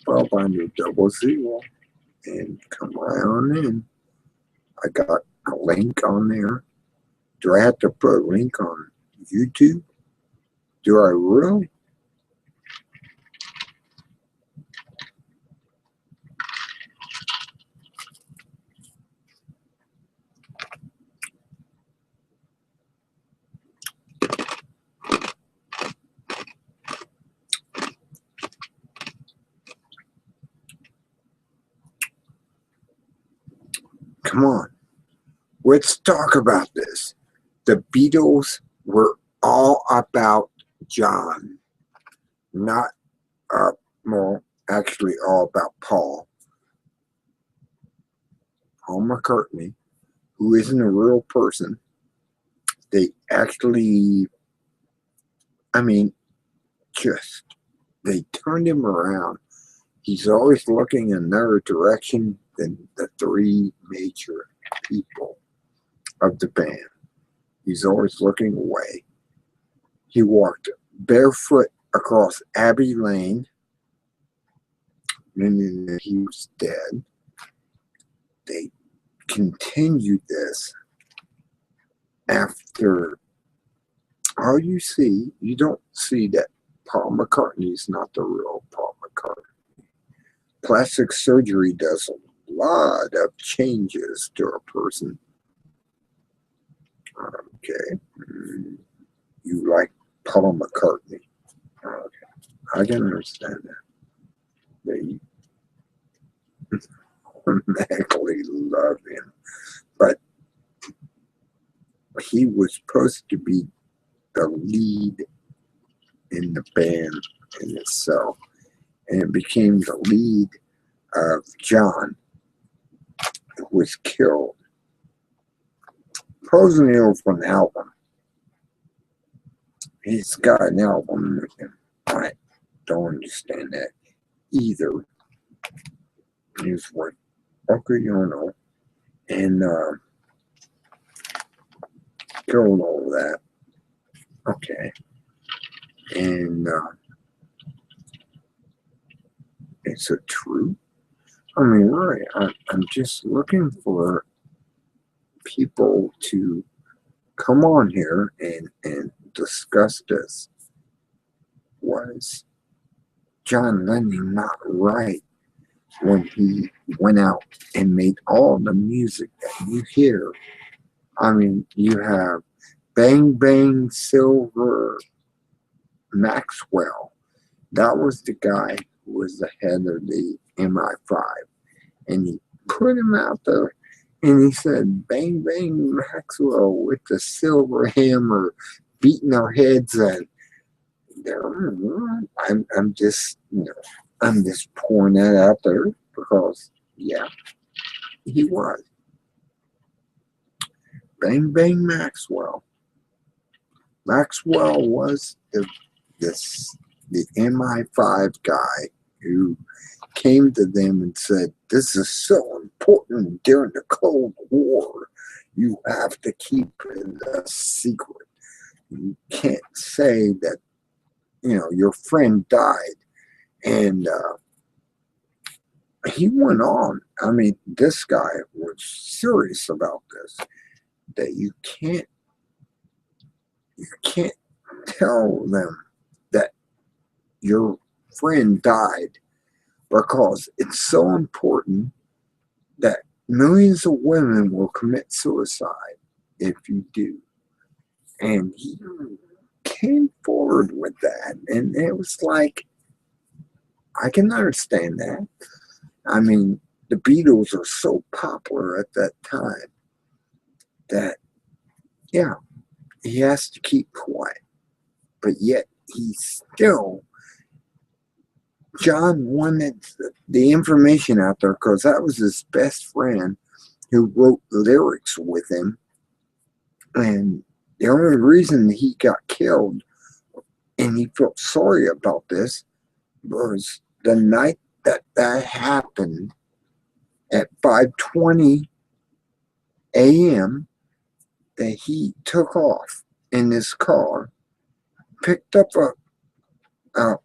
Spelled under 00 and come right on in. I got a link on there. Do I have to put a link on YouTube? Do I really? Come on. Let's talk about this. The Beatles were all about John, not, well, actually all about Paul McCartney, who isn't a real person. They actually, I mean, they turned him around. He's always looking in another direction than the three major people of the band. He's always looking away. He walked barefoot across Abbey Lane, meaning that he was dead. They continued this after. All you see, you don't see that Paul McCartney is not the real Paul McCartney. Plastic surgery does a lot of changes to a person. Okay. You like Paul McCartney. Okay. I can understand that. They automatically love him. But he was supposed to be the lead in the band in itself. And it became the lead of John, who was killed. Posing for an album. He's got an album with him. I don't understand that either. He's with Yoko Ono and killed all that. Okay. And it's a truth. I mean, really, I'm just looking for people to come on here and discuss this. Was John Lennon not right when he went out and made all the music that you hear? I mean, you have Bang Bang Silver Maxwell. That was the guy who was the head of the MI5. And he put him out there and he said, Bang Bang Maxwell with the silver hammer beating our heads. And I'm just, I'm just pouring that out there because, yeah, he was. Bang Bang Maxwell. Maxwell was the MI5 guy who came to them and said, "This is so important during the Cold War. You have to keep it a secret. You can't say that, your friend died." And he went on. I mean, this guy was serious about this, that you can't tell them that your friend died, because it's so important that millions of women will commit suicide if you do. And he came forward with that, and it was like, I can understand that. I mean, the Beatles are so popular at that time that, yeah, he has to keep quiet. But yet, John wanted the information out there because that was his best friend who wrote lyrics with him. And the only reason he got killed, and he felt sorry about this, was the night that happened at 5:20 a.m. that he took off in his car, picked up a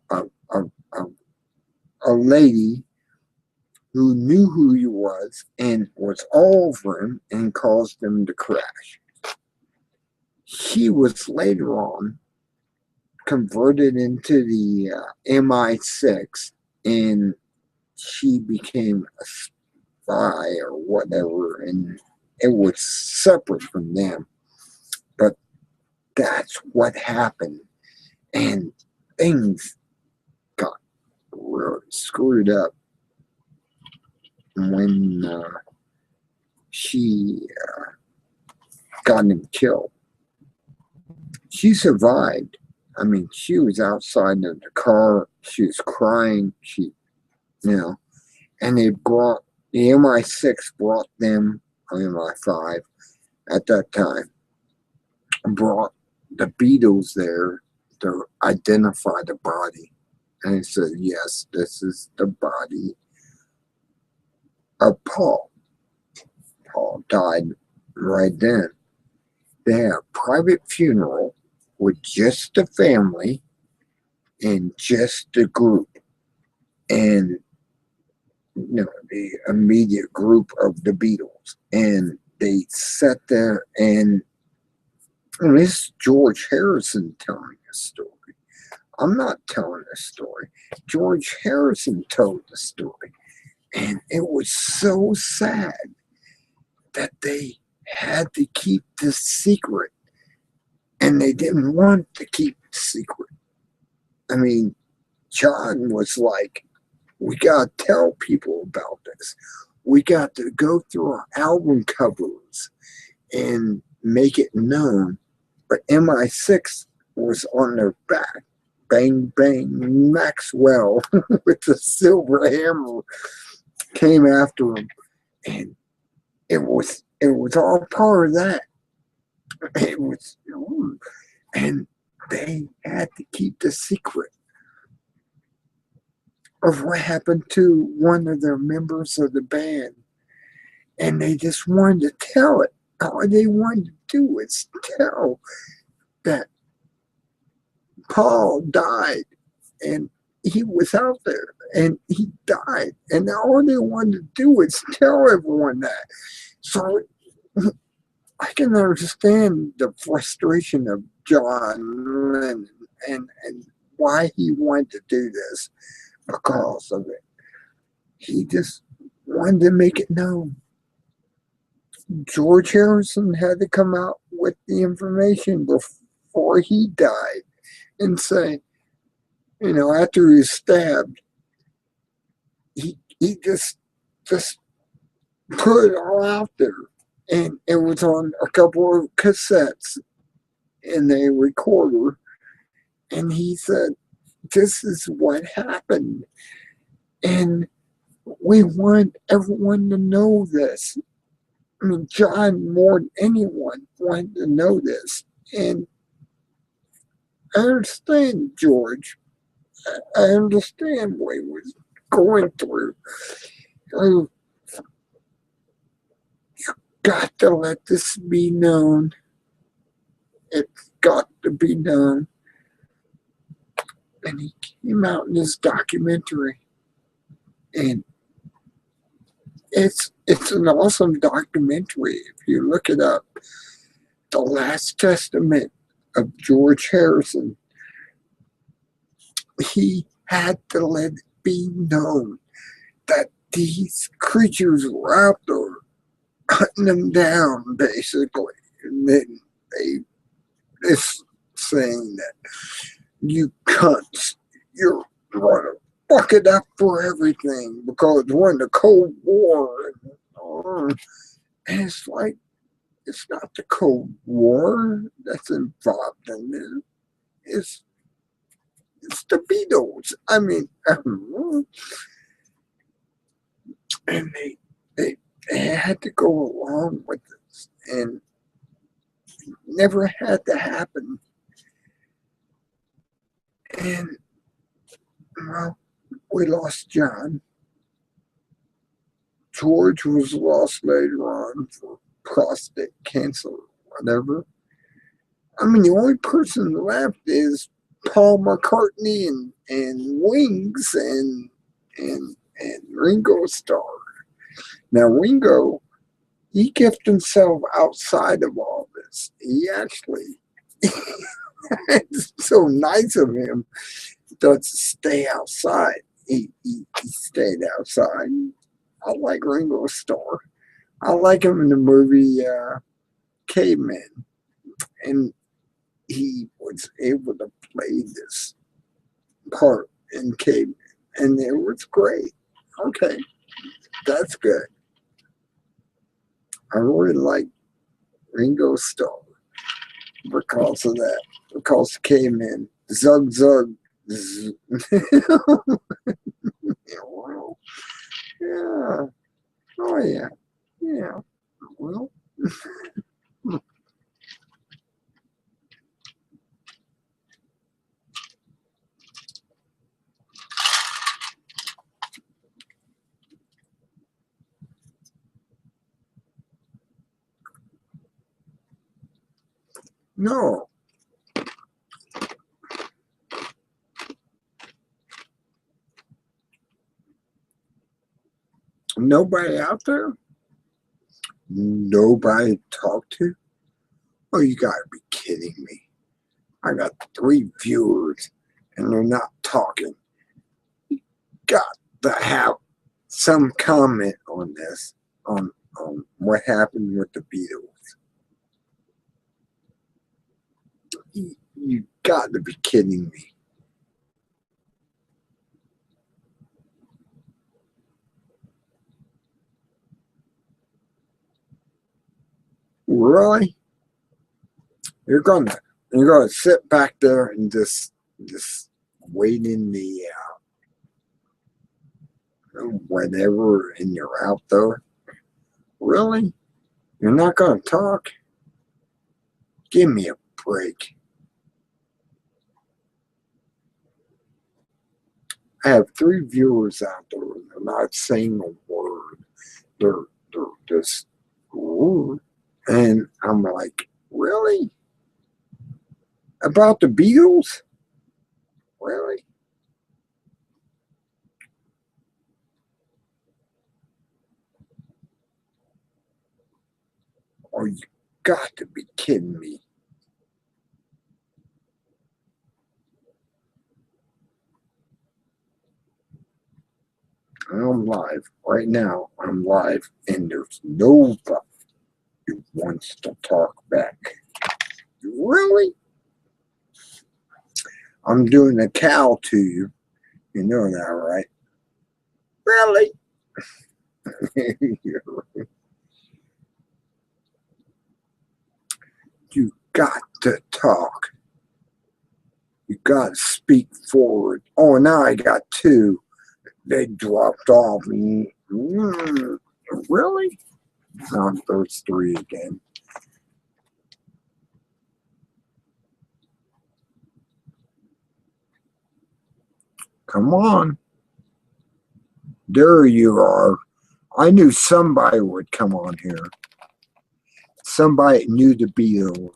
lady who knew who he was and was all over him and caused him to crash. He was later on converted into the MI6, and she became a spy or whatever, and it was separate from them. But that's what happened, and things got really screwed up when she got him killed. She survived. I mean, she was outside of the car. She was crying. And the MI6 brought them, or MI5 at that time, brought the Beatles there to identify the body. And he said, yes, this is the body of Paul. Paul died right then. They had a private funeral with just the family and just the group, and the immediate group of the Beatles. And they sat there, and this is George Harrison telling a story. I'm not telling a story. George Harrison told the story. And it was so sad that they had to keep this secret. And they didn't want to keep it secret. I mean, John was like, we got to tell people about this. We got to go through our album covers and make it known. But MI6 was on their back. Bang, bang, Maxwell with the silver hammer came after him. And it was all part of that. It was, and they had to keep the secret of what happened to one of their members of the band. And they just wanted to tell it. All they wanted to do was tell that Paul died, and he was out there, and he died. And all they wanted to do was tell everyone that. So I can understand the frustration of John and why he wanted to do this, because of it. He just wanted to make it known. George Harrison had to come out with the information before he died and say, after he was stabbed, he just put it all out there. And it was on a couple of cassettes in the recorder. And he said, this is what happened. And we want everyone to know this. I mean, John, more than anyone, wanted to know this. And I understand George. I understand what he was going through. You got to let this be known. It's got to be known. And he came out in this documentary, and it's an awesome documentary. If you look it up, The Last Testament of George Harrison. He had to let it be known that these creatures were out there hunting them down, basically. And then it's saying that you cunts, you're going to fuck it up for everything because we're in the Cold War. And it's like, it's not the Cold War that's involved in this. It's the Beatles. I mean, and they had to go along with this, and it never had to happen. And well, we lost John. George was lost later on for prostate cancer, whatever. I mean, the only person left is Paul McCartney and Wings and Ringo Starr. Now Ringo, he kept himself outside of all this. He actually, it's so nice of him to stay outside. He stayed outside. I like Ringo Starr. I like him in the movie Caveman, and he was able to play this part in Caveman, and it was great. Okay, that's good. I really like Ringo Starr because of that. Because Caveman, Zug Zug. Well, yeah. Oh yeah. Yeah. Well. No. Nobody out there? Nobody to talk to? Oh, you gotta be kidding me. I got 3 viewers and they're not talking. You got to have some comment on this, on what happened with the Beatles. You got to be kidding me. Really? You're gonna sit back there and just wait in the whatever, and you're out there? Really? You're not gonna talk? Give me a break. I have 3 viewers out there and they're not saying a word. They're just ooh. And I'm like, really? About the Beatles? Really? Oh, you got to be kidding me. I'm live right now. I'm live, and there's nobody who wants to talk back. Really? I'm doing a cow to you. You know that, right? Really? You got to talk. You got to speak forward. Oh, now I got 2. They dropped off. Really? Now there's 3 again. Come on. There you are. I knew somebody would come on here. Somebody knew the Beatles.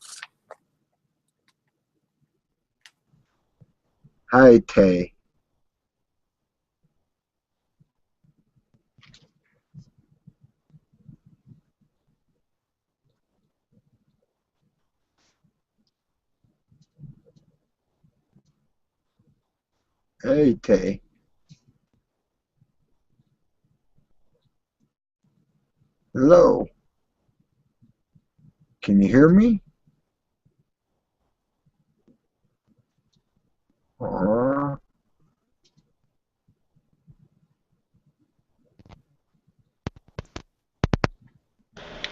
Hi, Tay. Hey, Tay. Hello. Can you hear me? Uh,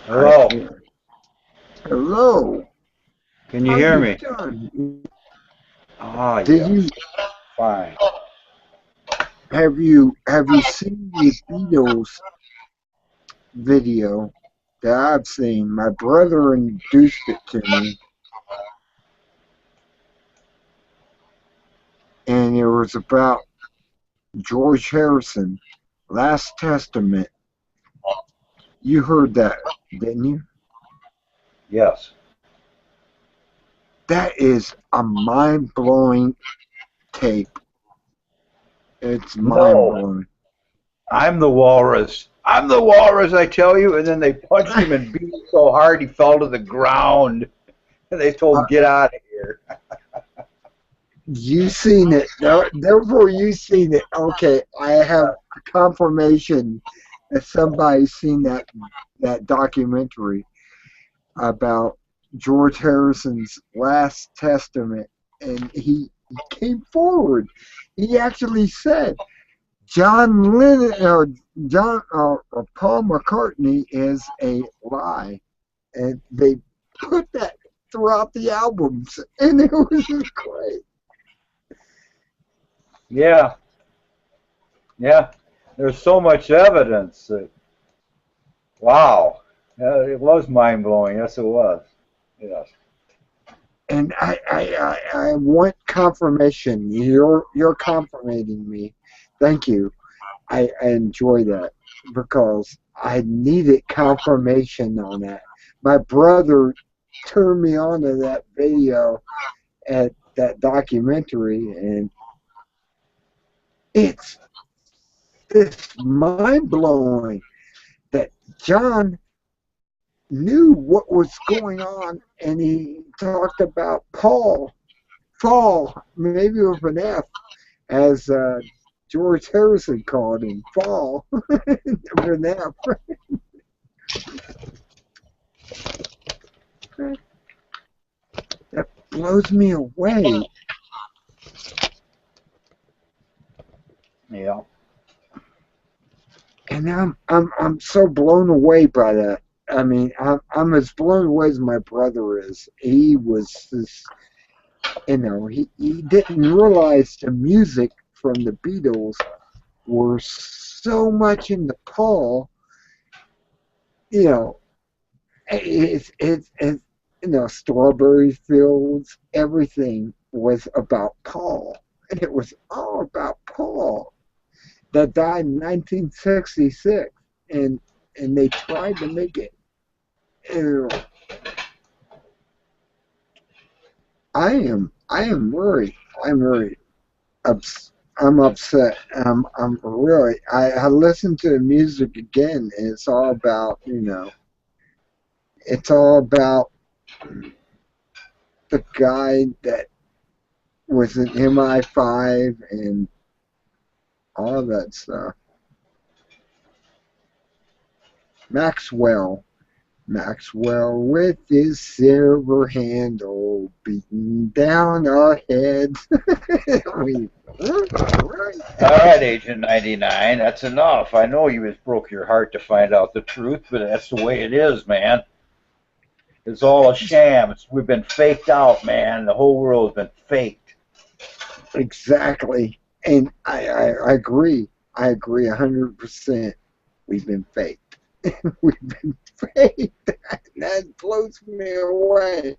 Hello. hello. Can you How hear you me? doing? Ah, Did yes. you Fine. have you seen the Beatles video that I've seen? My brother introduced it to me, and it was about George Harrison, Last Testament. You heard that, didn't you? Yes. That is a mind-blowing tape. It's No. mind-blowing. I'm the walrus. I'm the walrus, I tell you. And then they punched him and beat him so hard he fell to the ground. And they told him, get out of here. You seen it. Therefore, you seen it. Okay, I have confirmation that somebody's seen that documentary about George Harrison's Last Testament, and he came forward. He actually said John Lennon or or Paul McCartney is a lie, and they put that throughout the albums, and it was great. Yeah. Yeah. There's so much evidence that, wow. Yeah, it was mind blowing. Yes, it was. Yes. And I want confirmation. You're confirmating me. Thank you. I enjoy that because I needed confirmation on that. My brother turned me on to that video at that documentary, and it's mind blowing that John knew what was going on, and he talked about Fall, maybe with an F, as George Harrison called him, Fall, with an F. That blows me away, Yeah. and I'm so blown away by that. I mean, I'm as blown away as my brother is. He was just, he didn't realize the music from the Beatles were so much into Paul. You know, it's Strawberry Fields. Everything was about Paul, and it was all about Paul that died in 1966, and they tried to make it. You know, I am worried. I'm worried. I'm upset. I'm really. I listened to the music again, and it's all about It's all about the guy that was in MI5 and all of that stuff. Maxwell. Maxwell with his silver handle beating down our heads. We- All right, Agent 99, that's enough. I know you just broke your heart to find out the truth, but that's the way it is, man. It's all a sham. We've been faked out, man. The whole world's been faked. exactly. And I agree. I agree 100%. We've been faked. We've been faked. That blows me away.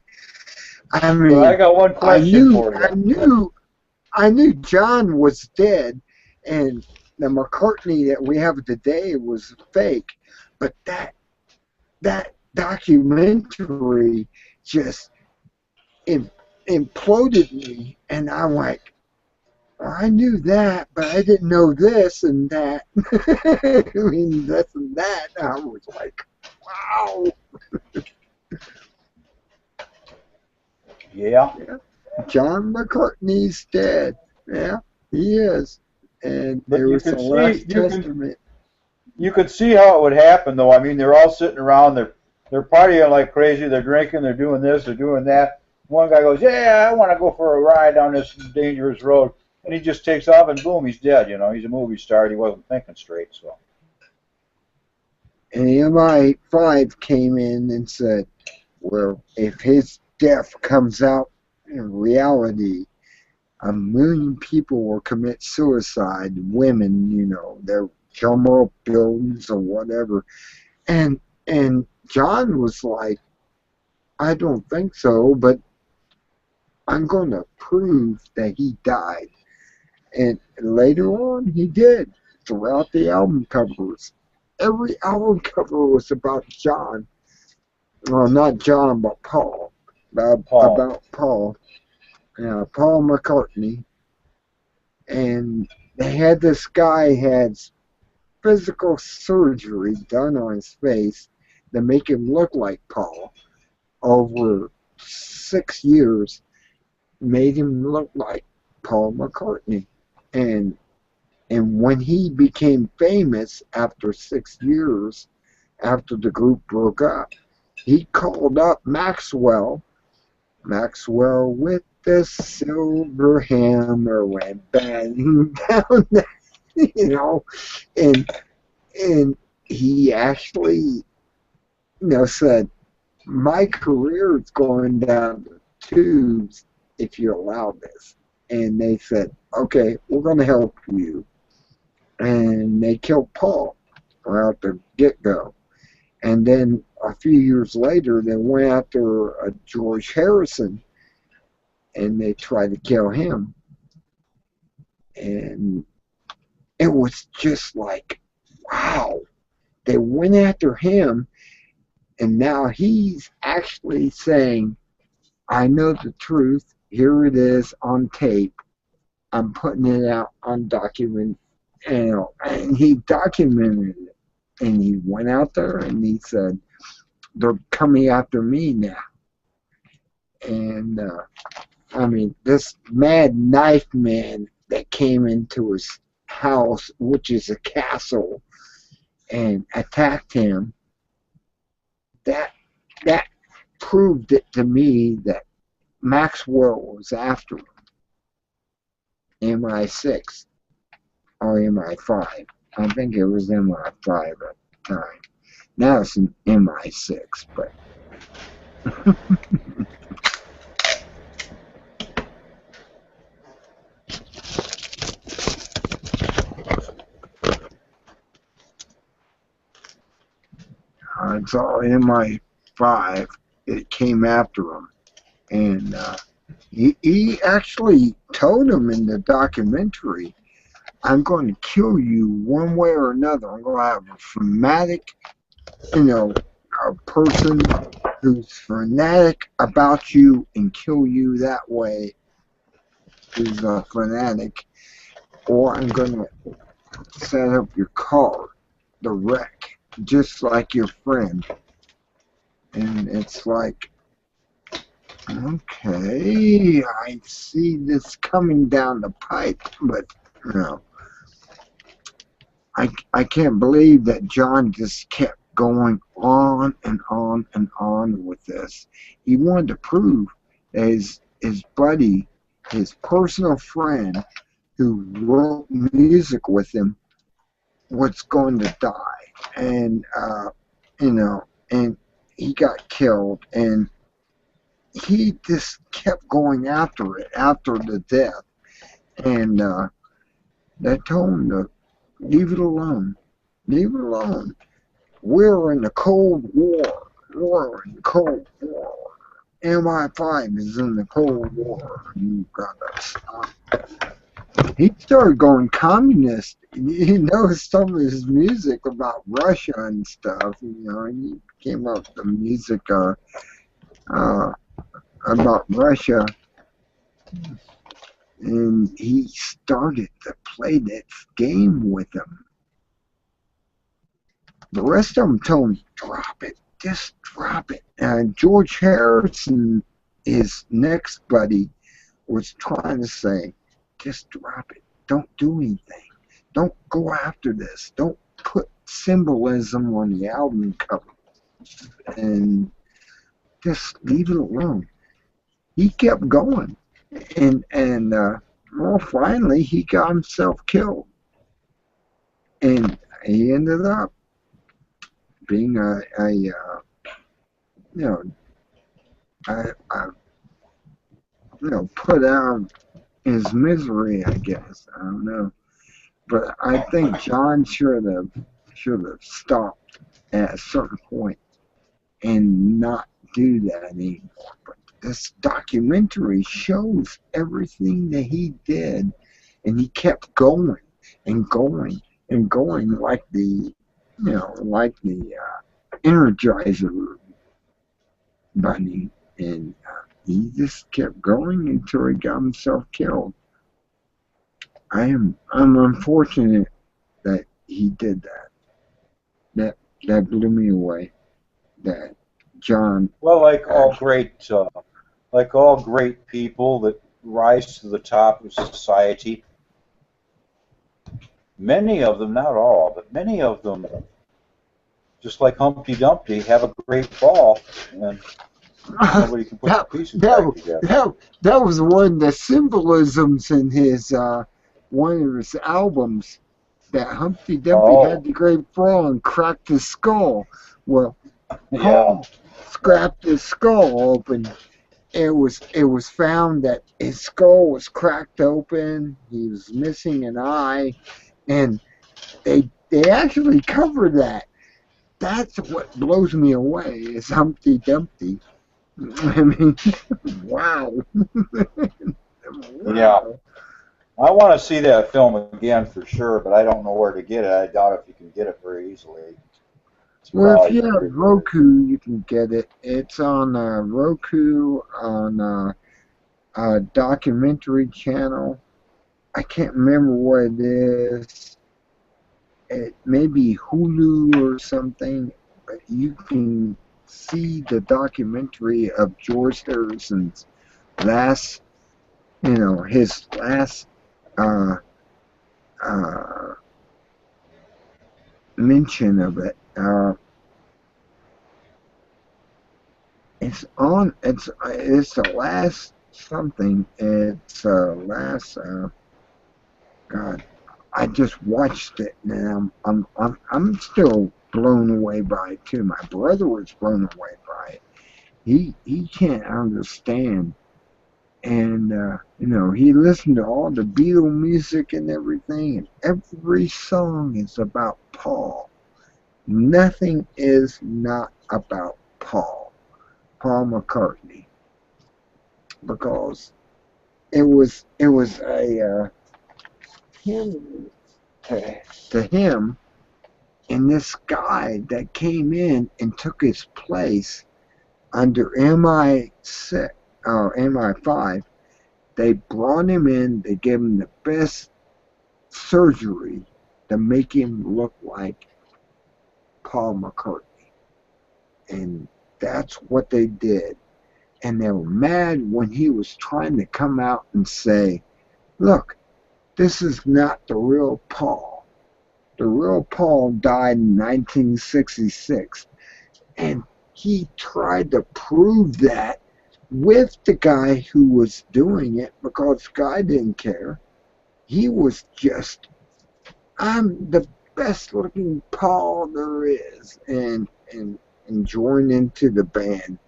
I But I mean, got one I question knew, for I you. knew, I knew John was dead, and the McCartney that we have today was fake, but that documentary just imploded me, and I'm like, well, I knew that, but I didn't know this and that. I mean, this and that. I was like, wow. Yeah. John McCartney's dead. Yeah, he is. And But there you was the could last see, testament. you could see how it would happen, though. I mean, they're all sitting around, they're partying like crazy, they're drinking, they're doing this, they're doing that. One guy goes, "Yeah, I want to go for a ride down this dangerous road," and he just takes off, and boom, he's dead. You know, he's a movie star. And he wasn't thinking straight. So And MI5 came in and said, well, if his death comes out in reality, 1 million people will commit suicide. Women, you know, they'll jump up buildings or whatever. And John was like, I don't think so, but I'm going to prove that he died. And later on, he did. Throughout the album covers, every album cover was about John. Well, not John, but Paul. About Paul. Paul McCartney. And they had this guy had physical surgery done on his face to make him look like Paul. Over 6 years, made him look like Paul McCartney. And when he became famous after 6 years, after the group broke up, he called up Maxwell with the silver hammer went banging down, you know, and he actually, you know, said, my career is going down the tubes if you allow this. And they said, okay, we're going to help you. And they killed Paul right at the get-go. And then a few years later, they went after George Harrison, and they tried to kill him. And it was just like, wow. They went after him, and now he's actually saying, I know the truth. Here it is on tape. I'm putting it out on document. And he documented it. And he went out there and he said, they're coming after me now. And, I mean, this mad knife man that came into his house, which is a castle, and attacked him, that proved it to me that Maxwell was after him. MI6 or MI5. I think it was MI5 at the time. Now it's an MI6, but it's all MI5. It came after him. And he actually told him in the documentary, I'm going to kill you one way or another. I'm going to have a fanatic, you know, a person who's fanatic about you and kill you that way, who's a fanatic. Or I'm going to set up your car, the wreck, just like your friend. And it's like, okay, I see this coming down the pipe, but you know, I can't believe that John just kept going on and on and on with this. He wanted to prove that his buddy, his personal friend, who wrote music with him, was going to die, and you know, and he got killed, and he just kept going after it after the death, and they told him to leave it alone. Leave it alone. We're in the Cold War. We're in the Cold War. MI5 is in the Cold War. You gotta stop. he started going communist. You know, some of his music about Russia and stuff. You know, and he came up with the music about Russia, and he started to play that game with them. The rest of them told him, drop it, just drop it. And George Harrison, his next buddy, was trying to say, just drop it. Don't do anything. Don't go after this. Don't put symbolism on the album cover. And just leave it alone. He kept going. And well, finally, he got himself killed. And he ended up being you know, put out his misery, I guess. I don't know. But I think John should have stopped at a certain point and not do that anymore. But this documentary shows everything that he did, and he kept going and going and going like the Energizer bunny, and he just kept going until he got himself killed. I'm unfortunate that he did that. That blew me away. That John. Well, like all great people that rise to the top of society, many of them, not all, but many of them, just like Humpty Dumpty, have a great fall, and nobody can put the pieces back together. That was one of the symbolisms in his one of his albums, that Humpty Dumpty had the great fall and cracked his skull. Well, Paul scrapped his skull open. It was found that his skull was cracked open. He was missing an eye, and they actually covered that. That's what blows me away, is Humpty Dumpty. I mean, wow. Yeah. I want to see that film again for sure, but I don't know where to get it. I doubt if you can get it very easily. Well, if you have Roku, you can get it. It's on Roku, on a documentary channel. I can't remember what it is. It may be Hulu or something, but you can see the documentary of George Harrison's last, his last mention of it. It's the last something. It's last. God, I just watched it, and I'm still blown away by it too. My brother was blown away by it. He can't understand, and he listened to all the Beatle music and everything, and every song is about Paul. Nothing is not about Paul McCartney, because it was a hymn to him, and this guy that came in and took his place under MI6 or MI5. They brought him in. They gave him the best surgery to make him look like Paul McCartney, and that's what they did. And they were mad when he was trying to come out and say, look, this is not the real Paul. The real Paul died in 1966. And he tried to prove that with the guy who was doing it, because the guy didn't care. He was just, I'm the best looking Paul there is, and joined into the band.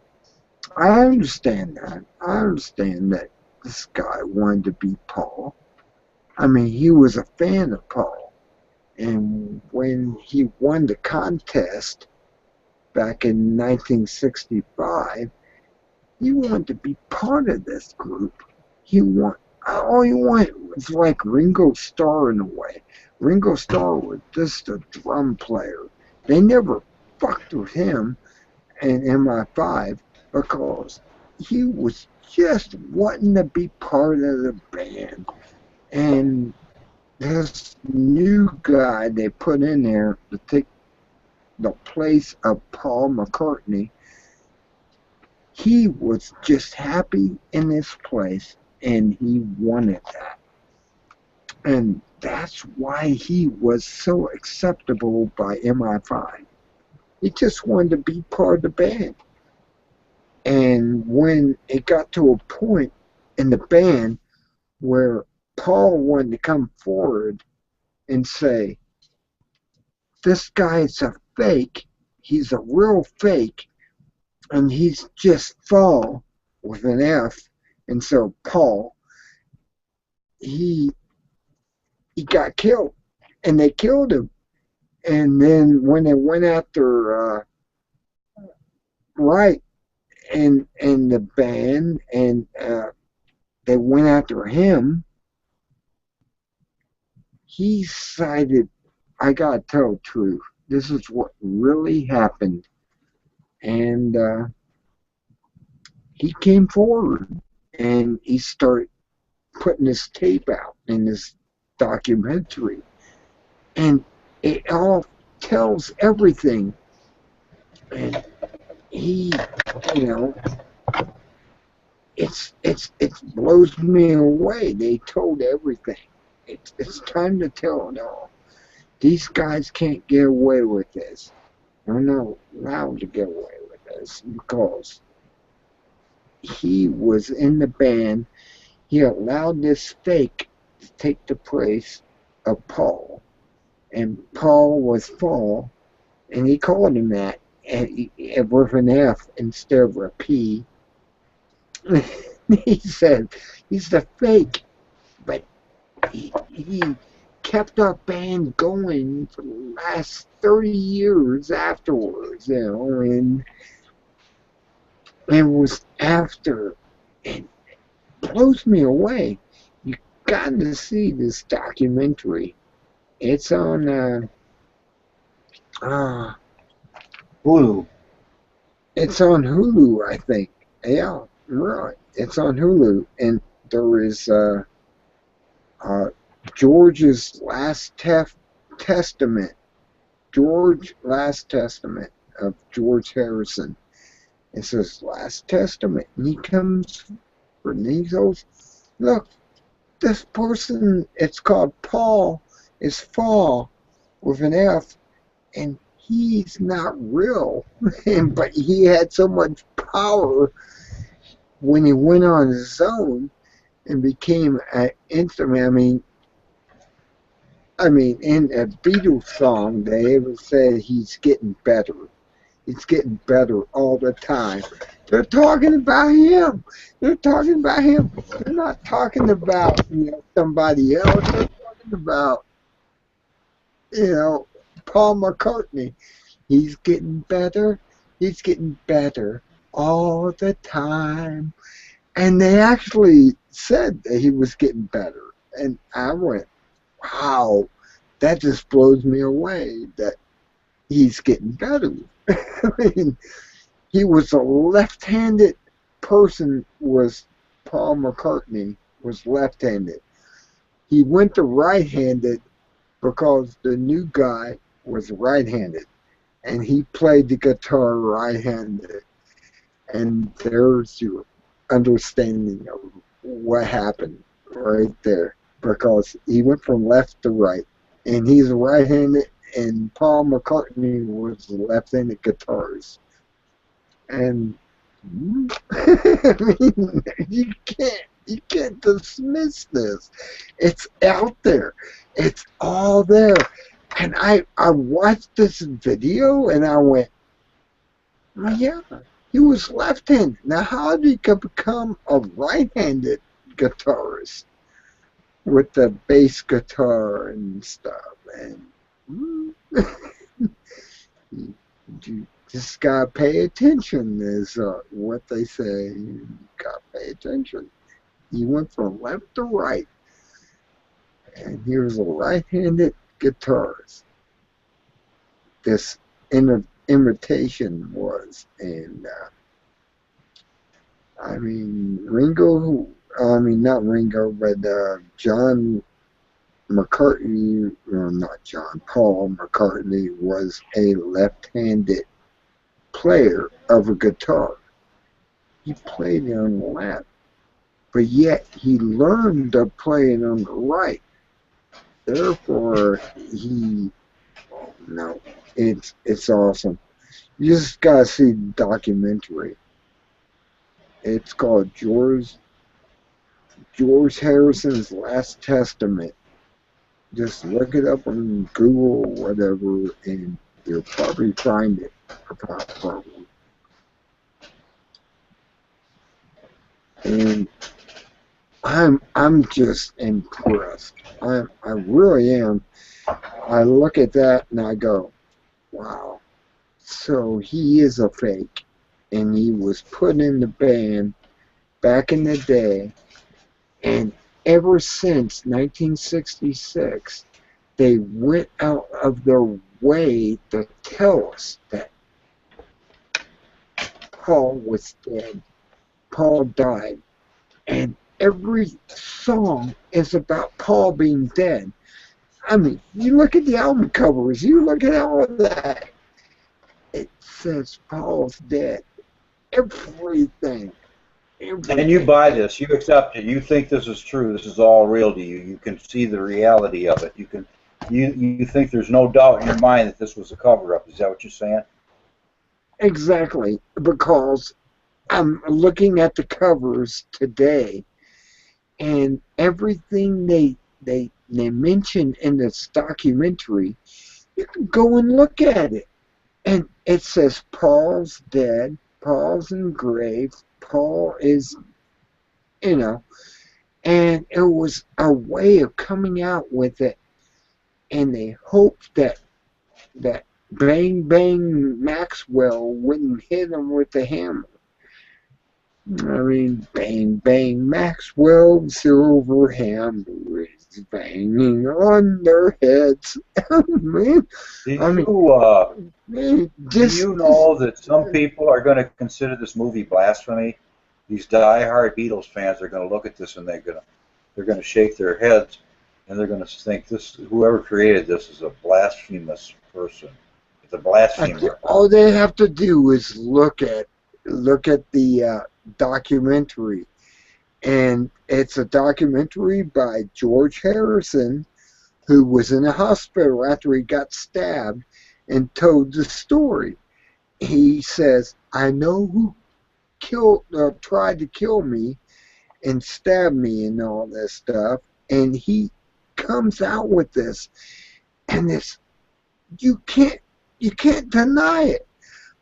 I understand that. I understand that this guy wanted to be Paul. I mean, he was a fan of Paul. And when he won the contest back in 1965, he wanted to be part of this group. all you want was like Ringo Starr in a way. Ringo Starr was just a drum player. They never fucked with him in MI5 because he was just wanting to be part of the band. And this new guy they put in there to take the place of Paul McCartney, he was just happy in this place and he wanted that. And that's why he was so acceptable by MI5. He just wanted to be part of the band. And when it got to a point in the band where Paul wanted to come forward and say, this guy's a fake, he's a real fake, and he's just Paul with an F, and so Paul, he got killed, and they killed him. And then when they went after Wright and the band, and they went after him, he decided, I gotta tell the truth. This is what really happened. And he came forward and he started putting this tape out in this documentary. And it all tells everything. And he, you know, it blows me away. They told everything. It's time to tell it all. These guys can't get away with this. They're not allowed to get away with this because he was in the band. He allowed this fake to take the place of Paul. And Paul was Paul, and he called him that with an F instead of a P. He said, he's the fake. But he kept our band going for the last 30 years afterwards, you know, and it was after, and it blows me away. You got to see this documentary. It's on Hulu. It's on Hulu, I think. Yeah, right. It's on Hulu, and there is George's Last Testament. George Last Testament of George Harrison. It says Last Testament. And he comes and he goes, look, this person, it's called Paul, is Fall with an F, and he's not real. But he had so much power when he went on his own and became an instrument. I mean, in a Beatles song, they ever said he's getting better. He's getting better all the time. They're talking about him. They're talking about him. They're not talking about, you know, somebody else. They're talking about, you know, Paul McCartney. He's getting better. He's getting better all the time. And they actually said that he was getting better. And I went, wow, that just blows me away that he's getting better. I mean, he was a left-handed person, was Paul McCartney, was left-handed. He went to right-handed because the new guy was right-handed, and he played the guitar right-handed. And there's your understanding of what happened right there, because he went from left to right, and he's right-handed, and Paul McCartney was left-handed guitarist. And I mean, you can't dismiss this. It's out there. It's all there. And I watched this video and I went, oh, yeah, he was left-handed. Now how did he become a right-handed guitarist with the bass guitar and stuff? And you just gotta pay attention, is what they say. You gotta pay attention. He went from left to right, and he was a right-handed guitarist. This imitation was, and I mean Ringo. I mean not Ringo, but John McCartney, or not John, Paul McCartney was a left-handed player of a guitar. He played it on the left, but yet he learned to play it on the right. Therefore, it's awesome. You just gotta see the documentary. It's called George Harrison's Last Testament. Just look it up on Google or whatever, and you'll probably find it. Probably. And I'm just impressed. I really am. I look at that and I go, wow. So he is a fake, and he was put in the band back in the day, and ever since 1966, they went out of their way to tell us that Paul was dead. Paul died. And every song is about Paul being dead. I mean, you look at the album covers, you look at all of that. It says Paul's dead. Everything. And you buy this, you accept it, you think this is true, this is all real to you. You can see the reality of it. You think there's no doubt in your mind that this was a cover-up. Is that what you're saying? Exactly, because I'm looking at the covers today, and everything they mention in this documentary, you can go and look at it, and it says Paul's dead, Paul's engraved, Paul is, and it was a way of coming out with it, and they hoped that Bang Bang Maxwell wouldn't hit him with the hammer. I mean, Bang Bang Maxwell, silver hammer is banging on their heads. Man, Do you know that some people are going to consider this movie blasphemy? These die-hard Beatles fans are going to look at this and they're going to shake their heads, and they're going to think whoever created this is a blasphemous person. It's a blasphemer. All they have to do is look at the documentary, and it's a documentary by George Harrison, who was in a hospital after he got stabbed, and told the story. He says, I know who tried to kill me and stab me and all this stuff, and he comes out with this, and this, you can't deny it.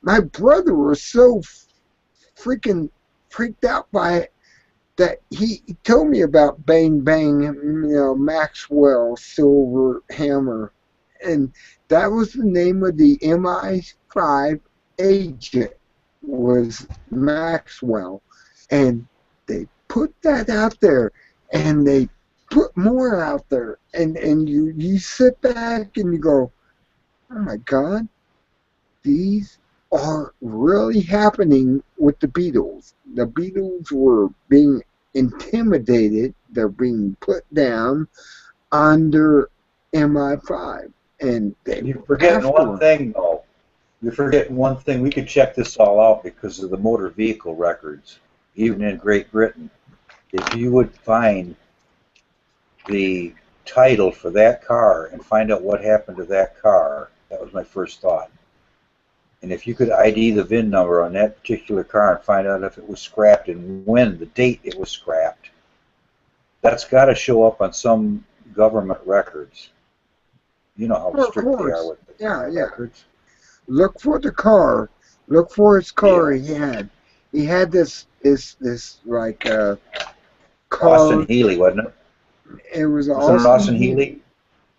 My brother was so freaking freaked out by it that he told me about Bang Bang, Maxwell silver hammer, and that was the name of the MI5 agent, was Maxwell, and they put that out there, and they put more out there, and you sit back and you go, oh my God, these are really happening with the Beatles. The Beatles were being intimidated. They're being put down under MI5. And you're forgetting one thing, though. You're forgetting one thing. We could check this all out because of the motor vehicle records, even in Great Britain. If you would find the title for that car and find out what happened to that car, that was my first thought. And if you could ID the VIN number on that particular car and find out if it was scrapped and when, the date it was scrapped, that's got to show up on some government records. You know how strict they are with the records. Look for the car. Look for his car. Yeah. He had this like car. Austin Healey, wasn't it? It was Austin Healey.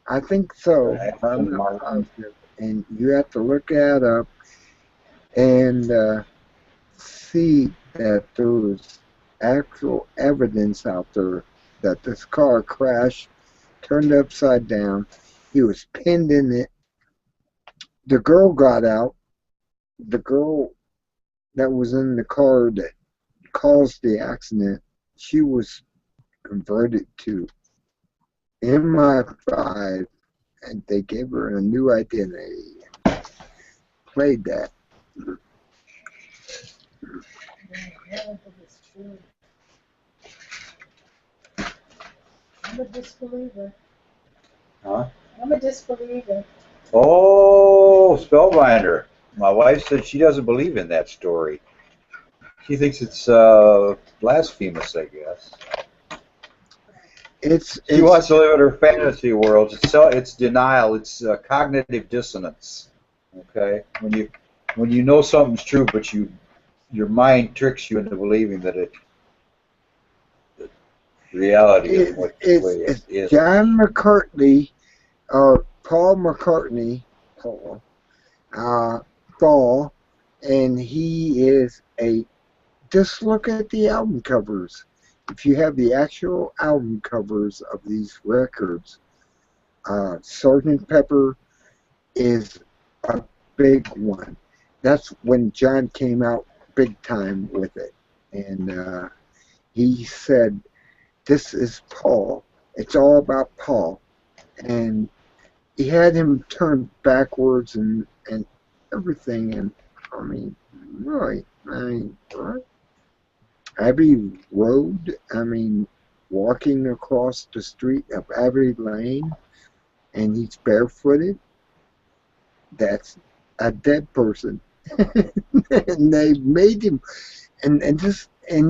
I think so. And you have to look that up and see that there was actual evidence out there that this car crashed, turned upside down. He was pinned in it. The girl got out. The girl that was in the car that caused the accident, she was converted to MI5, and they gave her a new identity. Played that. I'm a disbeliever. Huh? I'm a disbeliever. Oh, Spellbinder. My wife said she doesn't believe in that story. She thinks it's blasphemous, I guess. She wants to live in her fantasy world. It's denial. It's cognitive dissonance. Okay, when you know something's true, but your mind tricks you into believing that reality is what the way it is. John McCartney, or Paul McCartney, Paul, and he is just look at the album covers. If you have the actual album covers of these records, Sgt. Pepper is a big one. That's when John came out big time with it. And he said, this is Paul. It's all about Paul. And he had him turned backwards and everything. And I mean, really, what? Abbey Road, walking across the street of Abbey Lane, and he's barefooted. That's a dead person. And they made him, and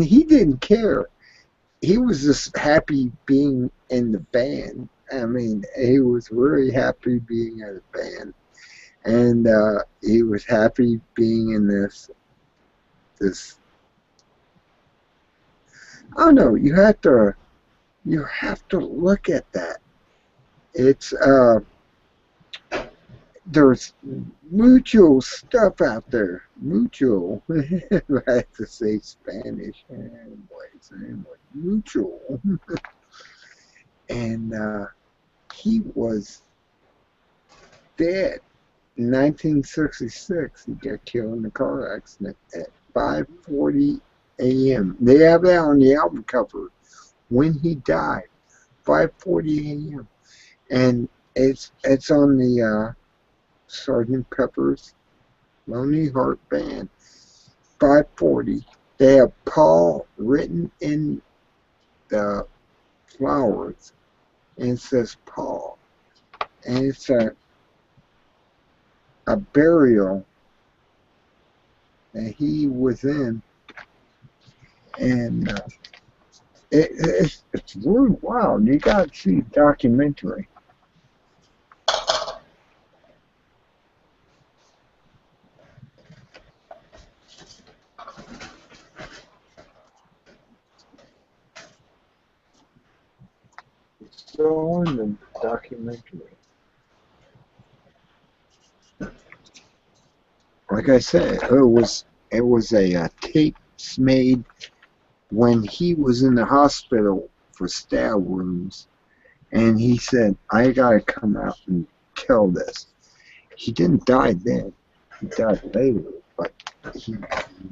he didn't care. He was just happy being in the band. He was really happy being in the band, and he was happy being in this. Oh no, you have to look at that. It's there's mucho stuff out there. Mucho. I have to say Spanish. Anyway, mucho. And he was dead in 1966. He got killed in a car accident at 5:40 a.m. They have that on the album cover when he died, 5:40 a.m. And it's on the Sgt. Pepper's Lonely Heart Band, 5:40. They have Paul written in the flowers, and it says Paul, and it's a burial that he was in. And it's really wild. You got to see the documentary. It's still in the documentary. Like I said, it was a tapes made when he was in the hospital for stab wounds, and he said, I gotta come out and tell this. He didn't die then, he died later, but he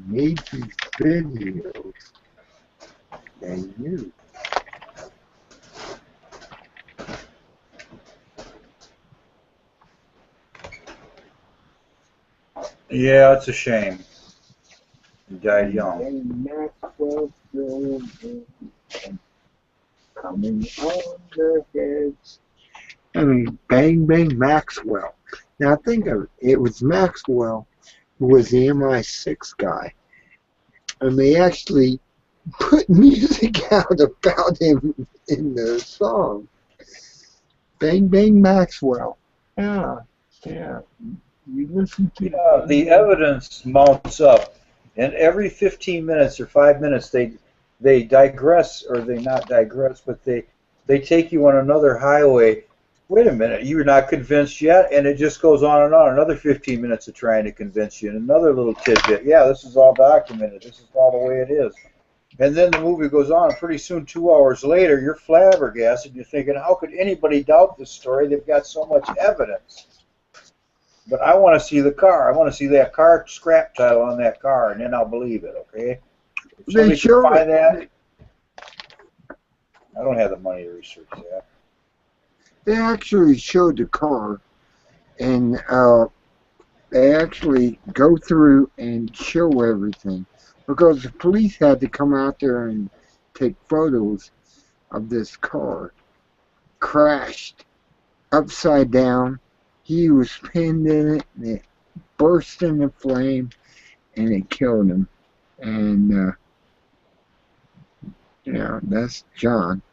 made these videos that he knew. Yeah, it's a shame. He died young. And Maxwell coming on the heads. Bang Bang Maxwell. Now think of it. It was Maxwell who was the MI6 guy. And they actually put music out about him in the song. Bang Bang Maxwell. Yeah. You listen to the evidence mounts up, and every 15 minutes or 5 minutes they digress, or they not digress, but they take you on another highway. Wait a minute, you're not convinced yet, and it just goes on and on. Another 15 minutes of trying to convince you, and another little tidbit. Yeah, this is all documented. This is all the way it is. And then the movie goes on. Pretty soon, 2 hours later, you're flabbergasted. You're thinking, how could anybody doubt this story? They've got so much evidence. But I want to see the car. I want to see that car scrap title on that car, and then I'll believe it, okay? If They somebody can showed find that, it. I don't have the money to research that. They actually showed the car, and they actually go through and show everything, because the police had to come out there and take photos of this car. Crashed upside down. He was pinned in it, and it burst into flame, and it killed him. And that's John.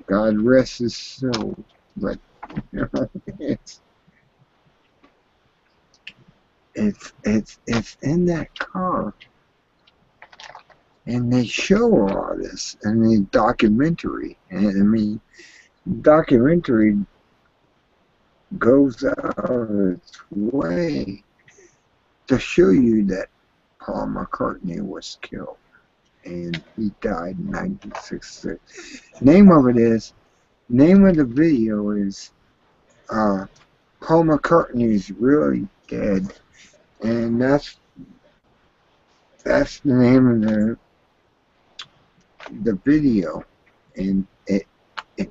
God rest his soul. But it's in that car, and they show all this in the documentary. And I mean, documentary goes out of its way to show you that Paul McCartney was killed, and he died in 1966. Name of the video is Paul McCartney's Really Dead, and that's the name of the video, and it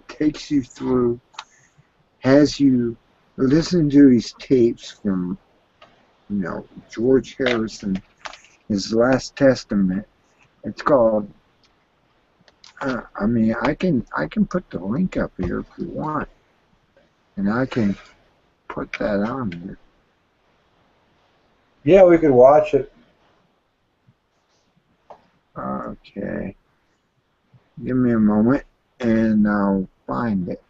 takes you through, has you listen to his tapes from George Harrison, his last testament. It's called I mean, I can put the link up here if you want, and I can put that on here. Yeah, we could watch it. Okay, give me a moment and I'll find it.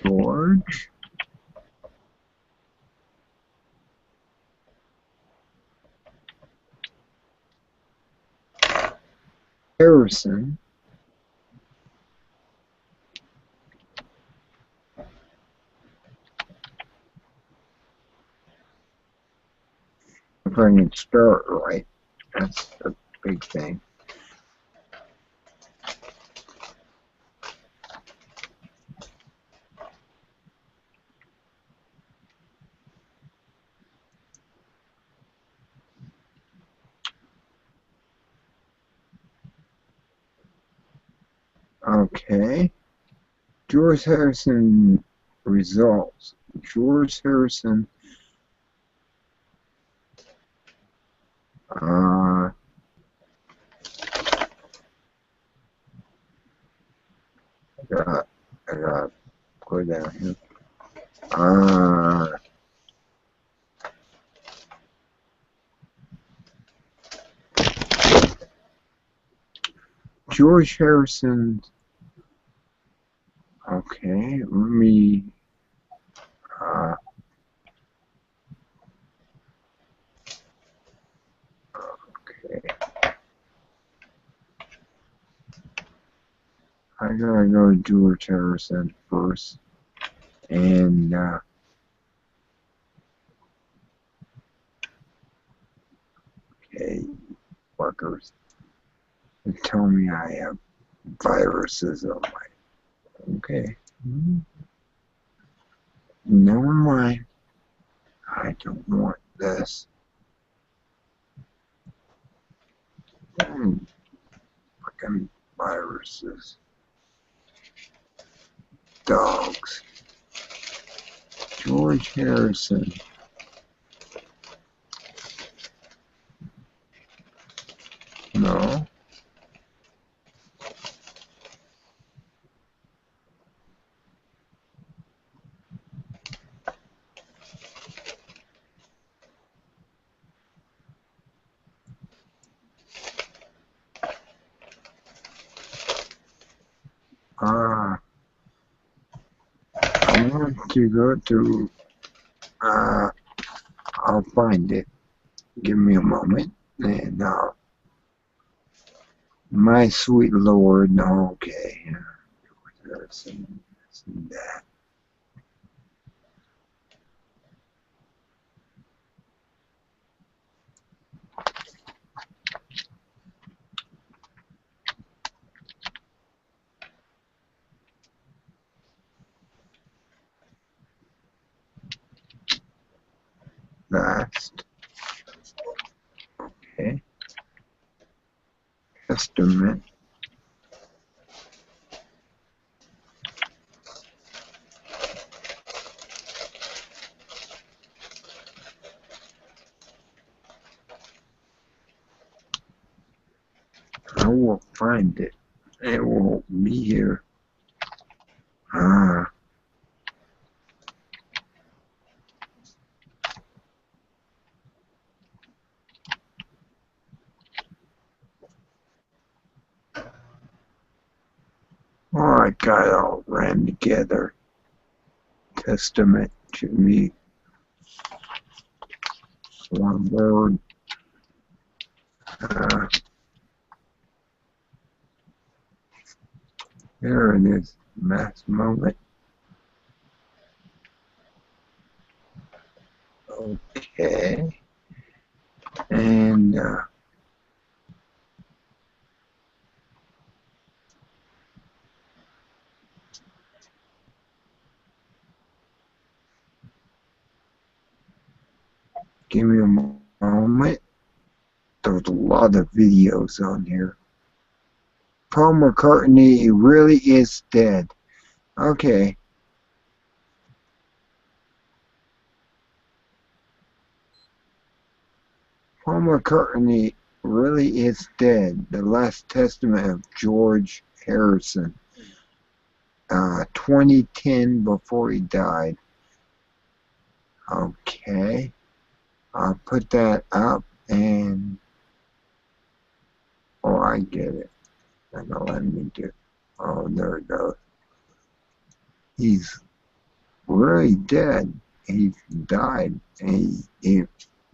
George Harrison. If I can spell it right, that's a big thing. Okay. George Harrison results. George Harrison I got go down here. George Harrison. Okay, let me. Okay. I gotta go to George Harrison first, and okay, workers. They tell me I have viruses on my. Okay. Never mind. I don't want this. Fucking viruses. Dogs. George Harrison. No. I want to go to, I'll find it. Give me a moment. And, my sweet Lord, okay. This and that. Testament. I will find it. It won't be here. Ah. Oh, I got it all ran together. Testament to me. One word. There it is. Mass moment. Okay. And give me a moment. There's a lot of videos on here. Paul McCartney really is dead. Okay. Paul McCartney really is dead. The Last Testament of George Harrison. 2010 before he died. Okay. I'll put that up and oh, I get it. They're gonna let me do. Oh, there it goes. He's really dead. He died.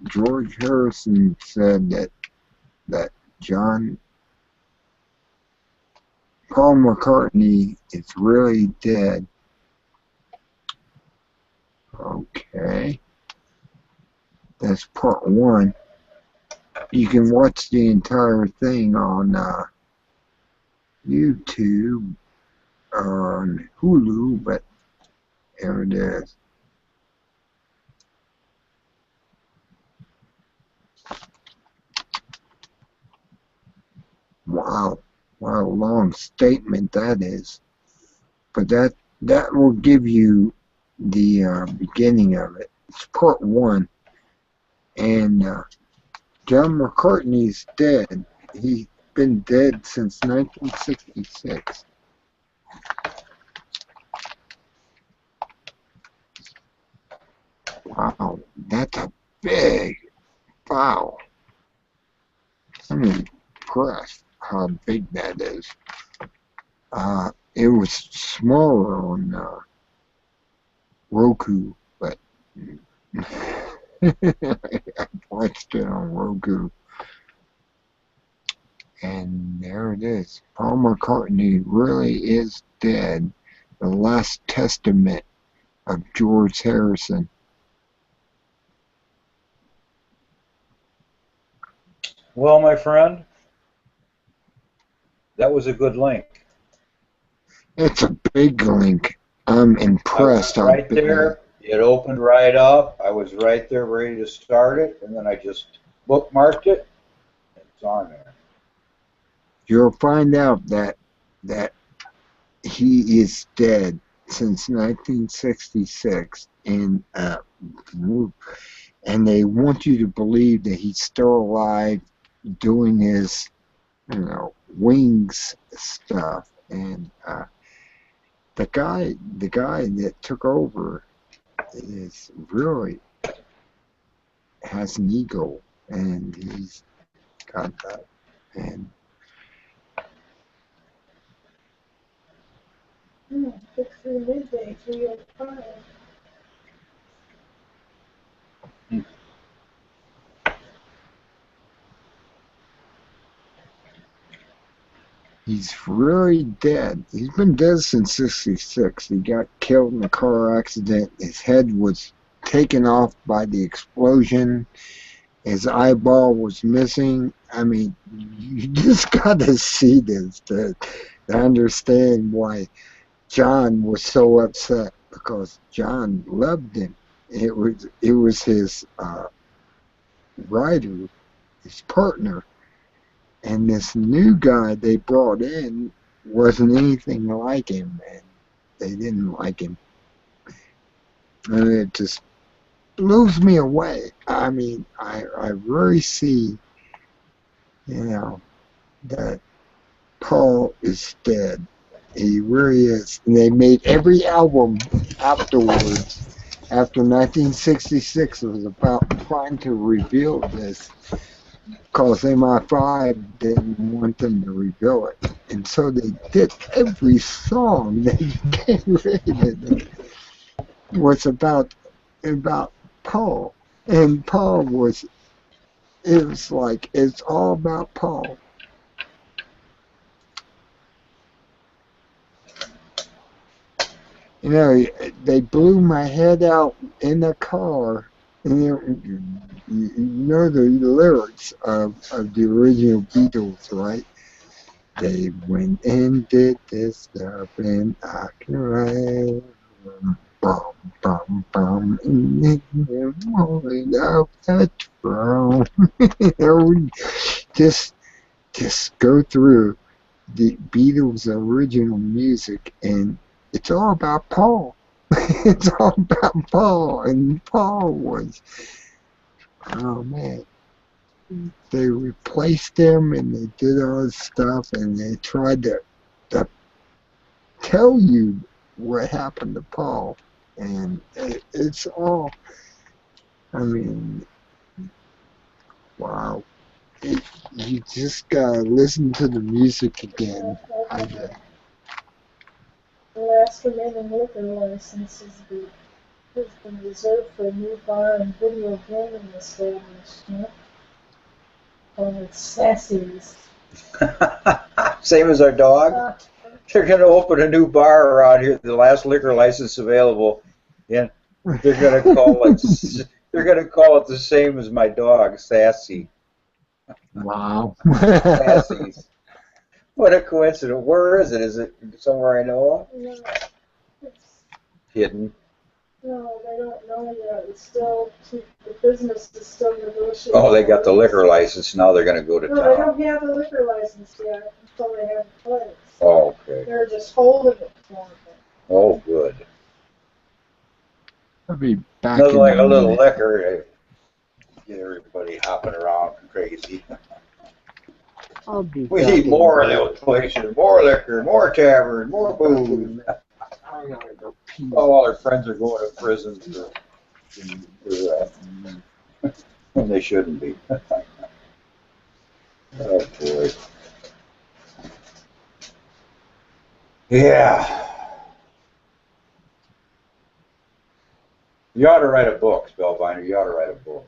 George Harrison said that Paul McCartney is really dead. Okay. That's part one. You can watch the entire thing on YouTube, on Hulu, but there it is. Wow, what a long statement that is. But that will give you the beginning of it. It's part one. And John McCartney's dead. He's been dead since 1966. Wow, that's a big file. I'm impressed how big that is. It was smaller on Roku, but I watched it on Roku. And there it is. Paul McCartney really is dead. The Last Testament of George Harrison. Well, my friend, that was a good link. It's a big link. I'm impressed. I was right there. It opened right up. I was right there ready to start it, and then I just bookmarked it. It's on there. You'll find out that he is dead since 1966, and they want you to believe that he's still alive, doing his, wings stuff, and the guy that took over is really has an ego, and he's got that, and 6:03 midday, 3:05. he's really dead. He's been dead since 66. He got killed in a car accident. His head was taken off by the explosion. His eyeball was missing. I mean, you just got to see this to understand why John was so upset, because John loved him. It was his writer, his partner, And this new guy they brought in wasn't anything like him, and they didn't like him. And it just blows me away. I mean, I really see, you know, that Paul is dead. He really is. And they made every album afterwards, after 1966, was about trying to reveal this, because MI5 didn't want them to reveal it. And so they did every song they created was about Paul. And Paul was, it was like, it's all about Paul. You know, they blew my head out in the car. And you know the lyrics of the original Beatles, right? They went and did this stuff, and I can write. Bum, bum, bum, in the morning of that throne. You know, just go through the Beatles' original music, and it's all about Paul. It's all about Paul, and Paul was, oh man, they replaced him, and they did all this stuff, and they tried to tell you what happened to Paul, and it's all, I mean, wow. You just gotta listen to the music again. The last remaining liquor license has been reserved for a new bar and video gaming establishment called Sassy's. Same as our dog. They're going to open a new bar around here, the last liquor license available, and they're going to call it. They're going to call it the same as my dog, Sassy. Wow. Sassy's. What a coincidence! Where is it? Is it somewhere I know of? No, it's, Hidden. no, they don't know yet. It's still, the business is still negotiating. Oh, they got the liquor license. Now they're going to go to No, they town. don't have the liquor license yet until they have the place. Oh, okay. They're just holding it for them. Oh, good. I'll be back Nothing in like a little minute. liquor to get everybody hopping around crazy. I'll be We back need in more a of minute. those places, more liquor, more tavern, more booze. I gotta go pee. All our friends are going to prison when they shouldn't be. Oh boy. Yeah. You ought to write a book, Spellbinder. You ought to write a book.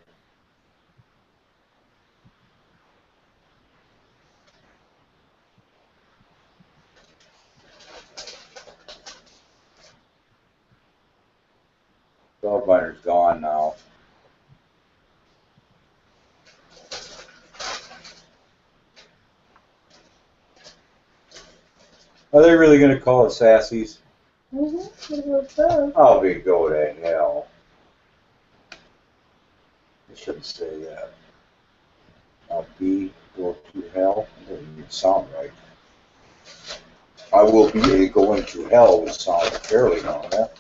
Spellbinder's gone now. Are they really going to call it Sassy's? Mm-hmm. I'll be go to hell. I shouldn't say that. I'll be go to hell. That doesn't even sound right. I will be going to hell would sound fairly normal.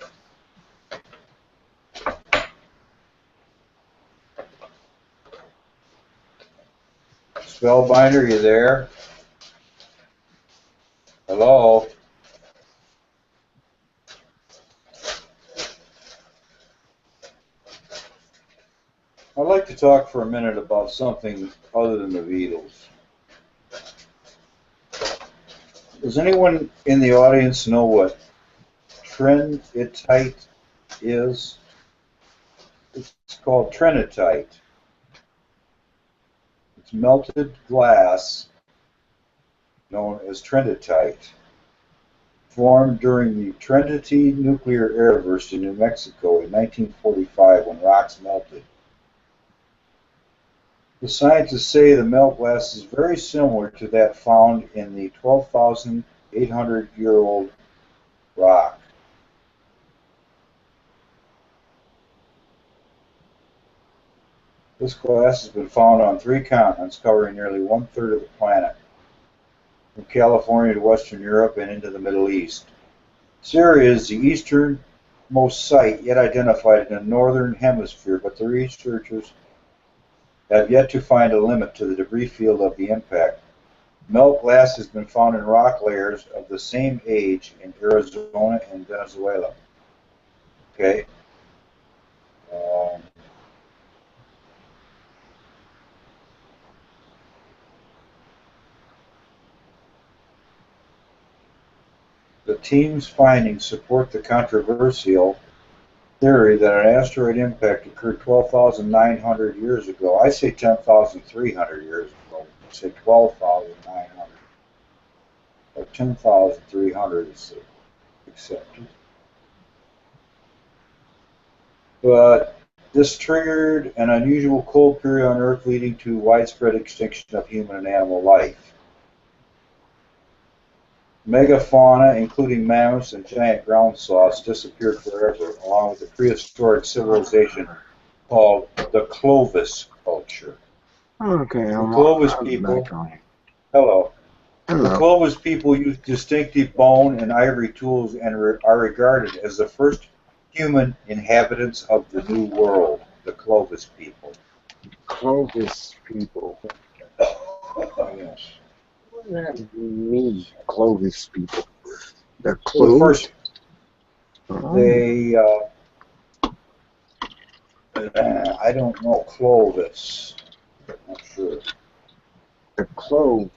Spellbinder, you there? Hello? I'd like to talk for a minute about something other than the Beatles. Does anyone in the audience know what trinitite is? It's called trinitite. It's melted glass known as trinitite, formed during the Trinity nuclear air burst in New Mexico in 1945 when rocks melted. The scientists say the melt glass is very similar to that found in the 12,800-year-old rock. This class has been found on 3 continents, covering nearly 1/3 of the planet, from California to Western Europe and into the Middle East. Syria is the easternmost site yet identified in the northern hemisphere, but the researchers have yet to find a limit to the debris field of the impact. Melt glass has been found in rock layers of the same age in Arizona and Venezuela. Okay. The team's findings support the controversial theory that an asteroid impact occurred 12,900 years ago. I say 10,300 years ago. I say 12,900. Or 10,300 is accepted. But this triggered an unusual cold period on Earth, leading to widespread extinction of human and animal life. Megafauna, including mammoths and giant ground sloths, disappeared forever, along with a prehistoric civilization called the Clovis culture. Okay, The Clovis I'm people. back on. Hello. The Hello. Clovis people used distinctive bone and ivory tools and are regarded as the first human inhabitants of the New World. The Clovis people. Clovis people. Yes. What does that mean, Clovis people? The Well, the Clovis? first, Oh, they, I don't know, Clovis. I'm not sure. the clove.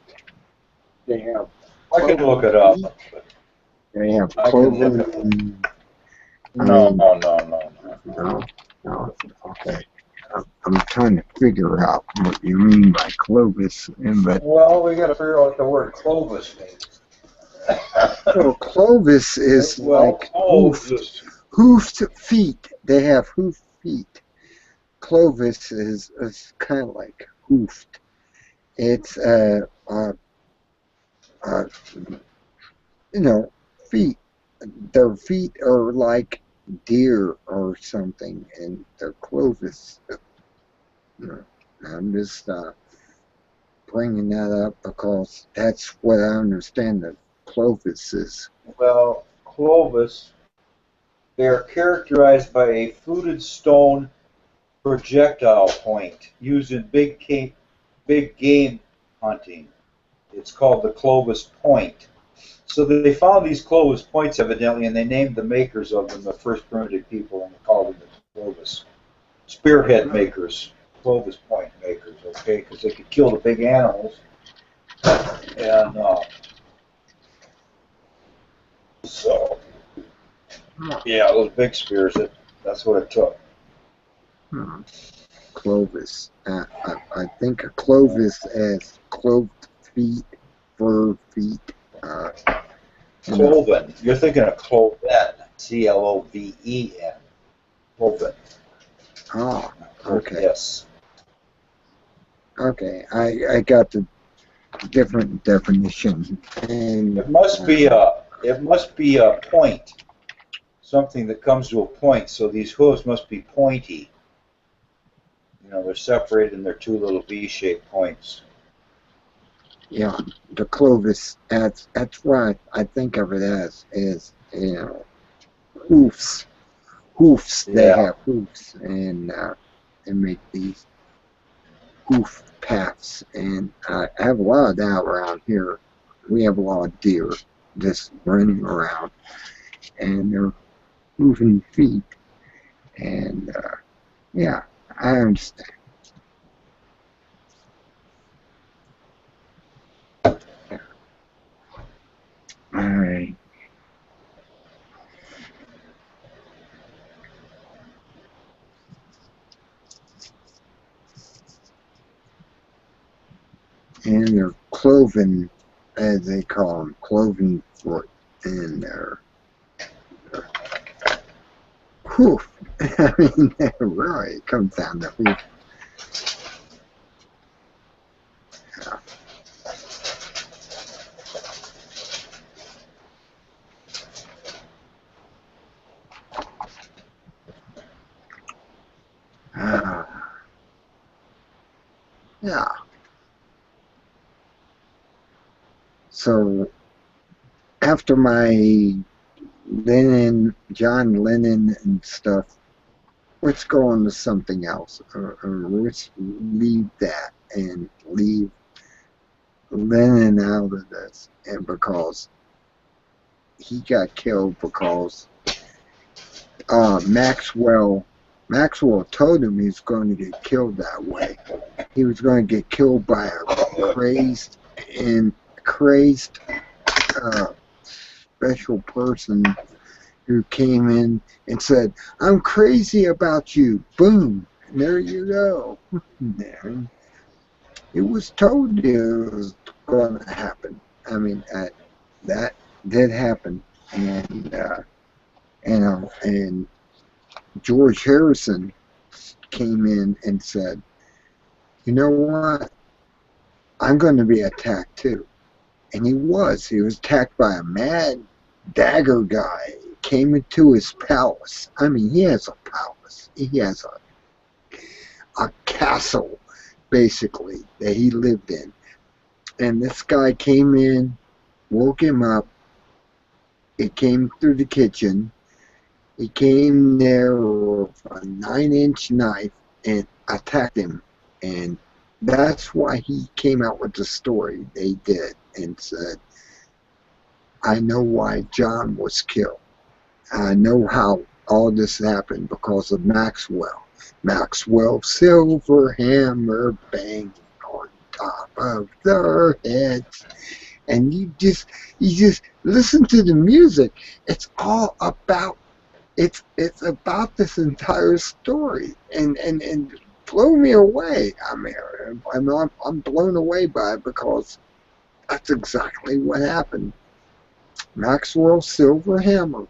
They have. I can look it up. They have I can look it cloven. No. No. Okay. I'm trying to figure out what you mean by Clovis, but Well, we got to figure out what the word Clovis means. well, Clovis is Well, like hoofed feet. They have hoofed feet. Clovis is kind of like hoofed. It's feet. Their feet are like deer or something, and they're Clovis. I'm just bringing that up because that's what I understand that Clovis is. Well, Clovis, they are characterized by a fluted stone projectile point used in big game hunting. It's called the Clovis point. So they found these Clovis points evidently, and they named the makers of them the first primitive people and called them the Clovis spearhead makers, Clovis point makers. Okay, because they could kill the big animals, and so yeah, those big spears. That's what it took. Clovis. I think of Clovis as cloved feet, fur feet. Cloven. You're thinking of cloven. Cloven. Cloven. Oh, okay. Yes. Okay, I got the different definition. And It must be a point. Something that comes to a point. So these hooves must be pointy. They're separated in their two little V-shaped points. yeah, the Clovis. That's what I think of it as is hoofs. Hoofs. They Yeah. have hoofs, and they make these hoof paths. And I have a lot of that around here. We have a lot of deer just running around, and they're moving feet. And yeah, I understand. All right. And they're cloven, as they call them, cloven foot, and they're hoof. I mean, really, it comes down to hoof. So after my John Lennon and stuff, let's go on to something else, or let's leave that and leave Lennon out of this, and because he got killed because Maxwell told him he was going to get killed that way. He was going to get killed by a crazed special person who came in and said, "I'm crazy about you." Boom. And there you go. There. It was told it was going to happen. I mean, that did happen. And, and George Harrison came in and said, "You know what? I'm going to be attacked too." And he was. He was attacked by a mad dagger guy. He came into his palace. I mean, he has a palace. He has a castle, basically, that he lived in. And this guy came in, woke him up. He came through the kitchen. He came there with a 9-inch knife and attacked him. And that's why he came out with the story they did and said, "I know why John was killed. I know how all this happened because of Maxwell. Maxwell silver hammer banging on top of their heads." And you just listen to the music. It's all about it's about this entire story, and blew me away. I mean, I'm blown away by it because that's exactly what happened. Maxwell's silver hammer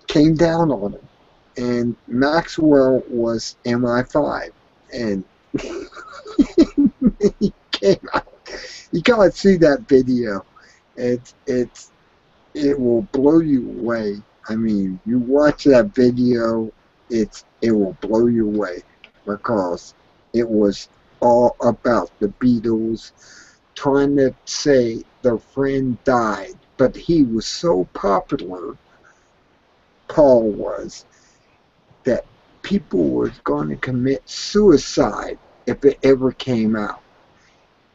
came down on him, and Maxwell was MI5, and he came out. You gotta see that video. It will blow you away. I mean, you watch that video, it will blow you away because it was all about the Beatles trying to say their friend died, but he was so popular, Paul was, that people were going to commit suicide if it ever came out.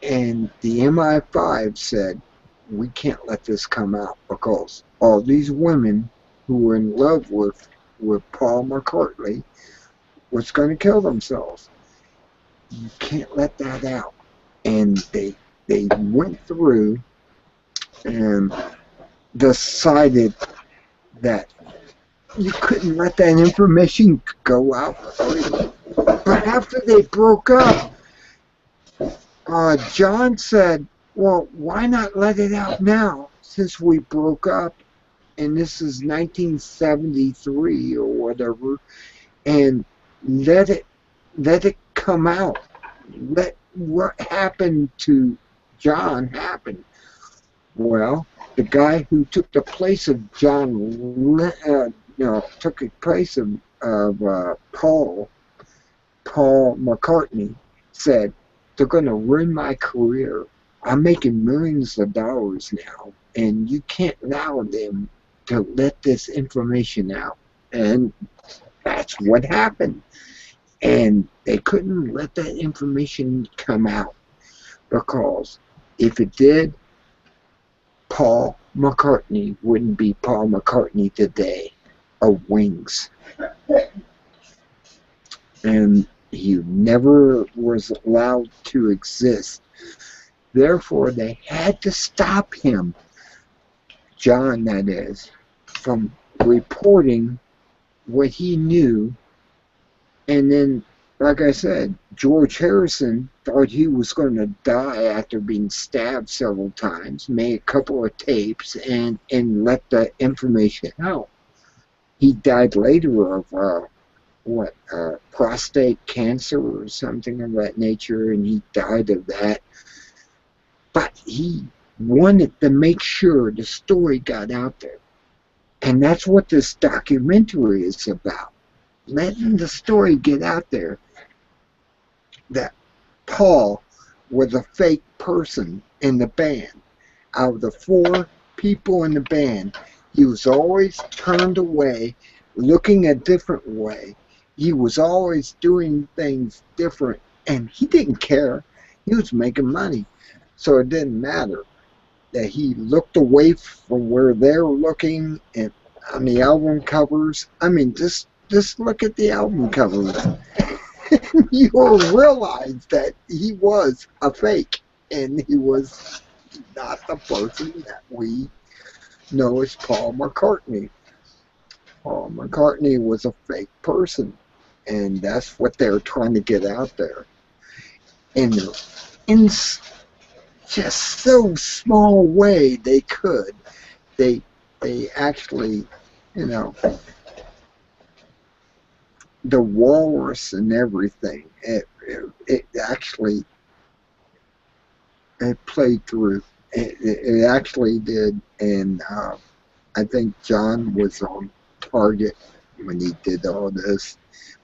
And the MI5 said, "We can't let this come out because all these women who were in love with Paul McCartney was going to kill themselves. You can't let that out." And they went through and decided that you couldn't let that information go out. But after they broke up, John said, "Well, why not let it out now since we broke up?" And this is 1973 or whatever, and let it come out. Let what happened to John happen. Well, the guy who took the place of took the place of Paul McCartney, said, "They're going to ruin my career. I'm making millions of dollars now, and you can't allow them to let this information out." And that's what happened. And they couldn't let that information come out because if it did, Paul McCartney wouldn't be Paul McCartney today of Wings. And he never was allowed to exist. Therefore, they had to stop him, John that is, from reporting what he knew. And then, like I said, George Harrison thought he was going to die after being stabbed several times, made a couple of tapes, and let the information out. He died later of prostate cancer or something of that nature, and he died of that. But he wanted to make sure the story got out there. And that's what this documentary is about. Letting the story get out there that Paul was a fake person in the band. out of the 4 people in the band, he was always turned away, looking a different way. He was always doing things different, and he didn't care. He was making money, so it didn't matter that he looked away from where they're looking. And on the album covers, I mean, just look at the album covers. You'll realize that he was a fake, and he was not the person that we know as Paul McCartney. Paul McCartney was a fake person, and that's what they're trying to get out there. And in just so small way they could, they actually, you know, the walrus and everything, it actually, it played through. It actually did, and I think John was on target when he did all this,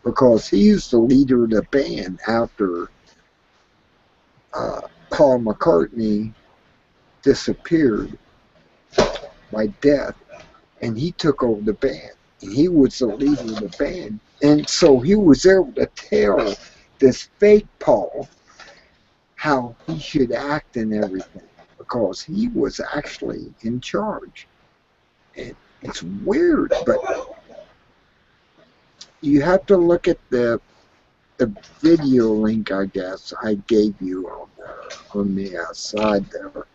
because he was the leader of the band after Paul McCartney disappeared by death, and he took over the band, and he was the leader of the band, and so he was able to tell this fake Paul how he should act and everything, because he was actually in charge. And it's weird, but you have to look at the video link, I guess, I gave you on the side there,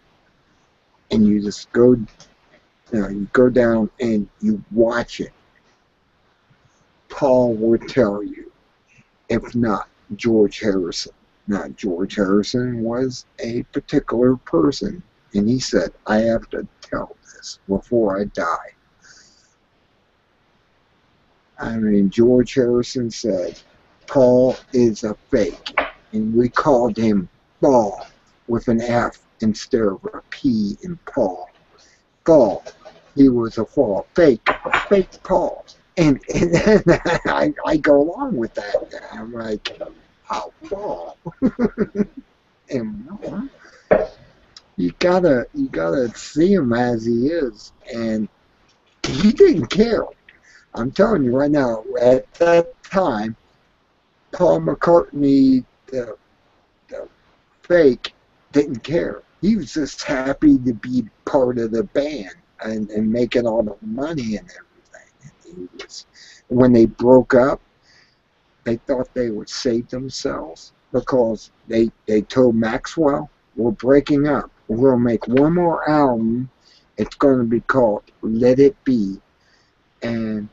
and you just go, you know, you go down and you watch it. Paul would tell you, if not George Harrison. Now, George Harrison was a particular person, and he said, I have to tell this before I die. I mean, George Harrison said, Paul is a fake, and we called him Paul with an F instead of a P in Paul. Paul, he was a fall, fake Paul. And I go along with that. I'm like, how Paul? And you gotta see him as he is, and he didn't care. I'm telling you right now, at that time, Paul McCartney, the fake, didn't care. He was just happy to be part of the band and making all the money and everything. And he was, when they broke up, they thought they would save themselves, because they told Maxwell, we're breaking up. We're going to make one more album. It's going to be called Let It Be. And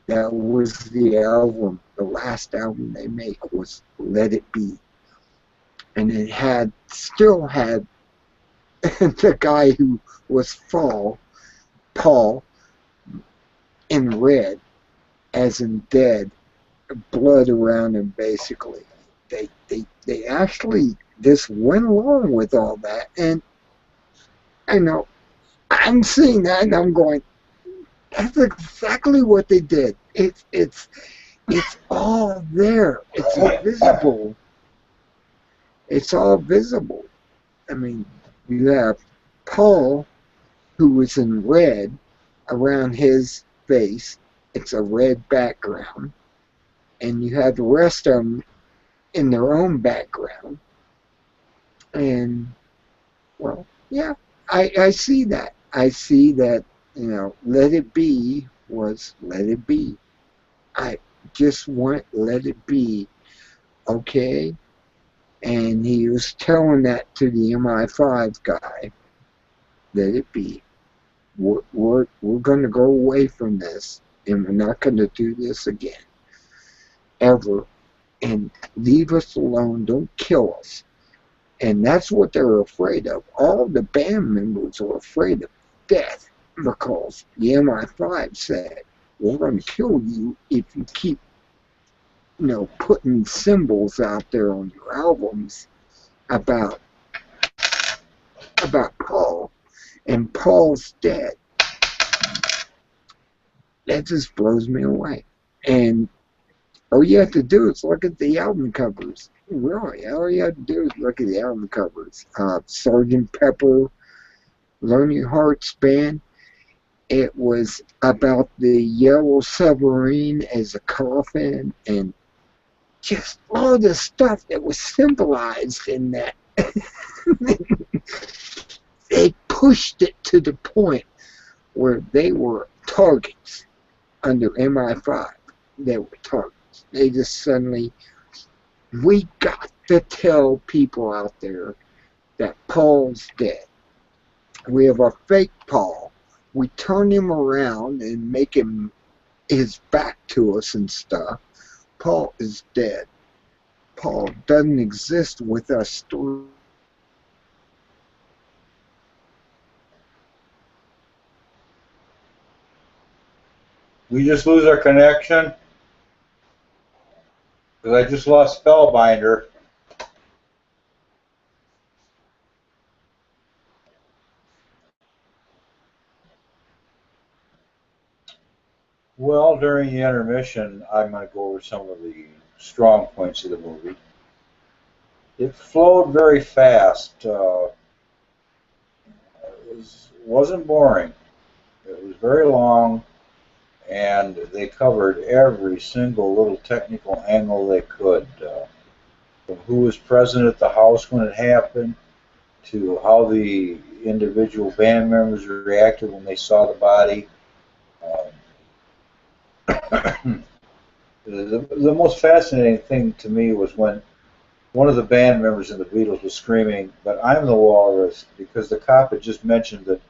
that was the album. The last album they make was Let It Be. And it still had the guy who was Paul, in red, as in dead, blood around him, basically. They actually just went along with all that, and I know I'm seeing that and I'm going, that's exactly what they did. It's all there. It's visible. It's all visible. I mean, you have Paul, who was in red around his face. It's a red background. And you have the rest of them in their own background. And, well, yeah, I see that. I see that, you know, Let It Be was Let It Be. I just want Let It Be, okay? And he was telling that to the MI5 guy, let it be. We're going to go away from this, and we're not going to do this again, ever. And leave us alone. Don't kill us. And that's what they're afraid of. All the band members are afraid of death, because the MI5 said, we're going to kill you if you keep, you know, putting symbols out there on your albums about Paul, and Paul's dead. That just blows me away. And all you have to do is look at the album covers. Really, all you have to do is look at the album covers. Sgt. Pepper, Lonely Hearts Band. It was about the yellow submarine as a coffin and just all the stuff that was symbolized in that. They pushed it to the point where they were targets under MI5. They were targets. They just suddenly, we got to tell people out there that Paul's dead. We have a fake Paul. We turn him around and make him his back to us and stuff. Paul is dead. Paul doesn't exist with us. We just lose our connection? Because I just lost Spellbinder. Well, during the intermission, I'm going to go over some of the strong points of the movie. It flowed very fast. It wasn't boring. It was very long, and they covered every single little technical angle they could. From who was present at the house when it happened, to how the individual band members reacted when they saw the body. The most fascinating thing to me was when one of the band members in the Beatles was screaming, "But I'm the walrus," because the cop had just mentioned that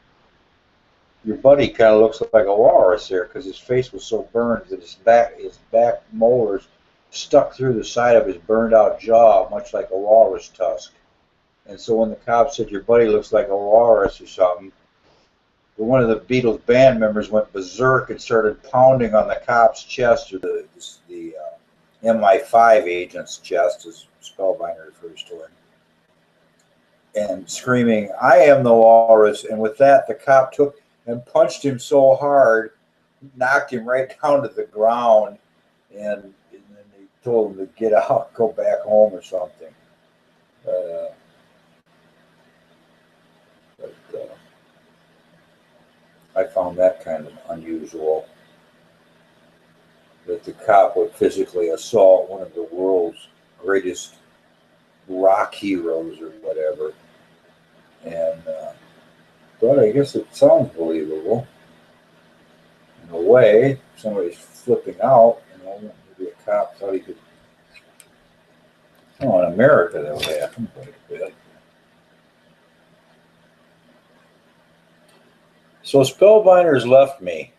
your buddy kind of looks like a walrus there because his face was so burned that his back molars stuck through the side of his burned out jaw, much like a walrus tusk. And so when the cop said your buddy looks like a walrus or something, one of the Beatles band members went berserk and started pounding on the cop's chest, or the MI5 agent's chest, as Spellbinder refers to him, and screaming, "I am the walrus!" And with that, the cop took and punched him so hard, knocked him right down to the ground, and then they told him to get out, go back home or something. But I found that kind of unusual, that the cop would physically assault one of the world's greatest rock heroes or whatever. And but I guess it sounds believable. In a way, somebody's flipping out, maybe a cop thought he could. Oh, in America that would happen quite a bit. So Spellbinder's left me.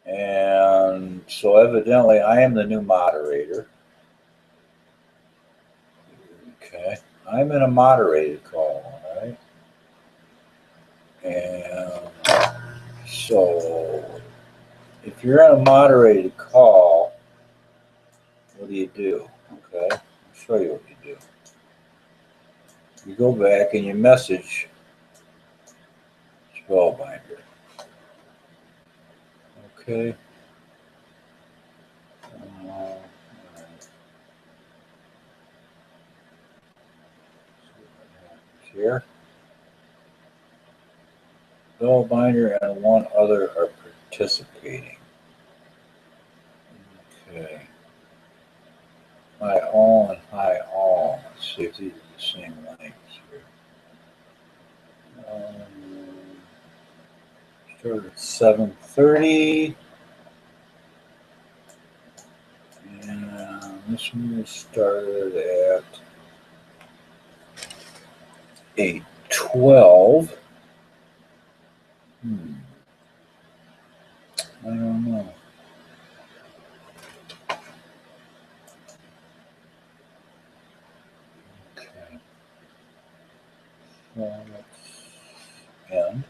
And so evidently I am the new moderator. Okay. I'm in a moderated call, all right? And so if you're in a moderated call, what do? Okay. I'll show you what you do. You go back and you message Spellbinder. Okay. Here. Spellbinder and one other are participating. Okay. Hi all and hi all. Let's see if these are the same lengths here. Start at 7:30. And this one started at 8:12. I don't know. Okay. So let's end.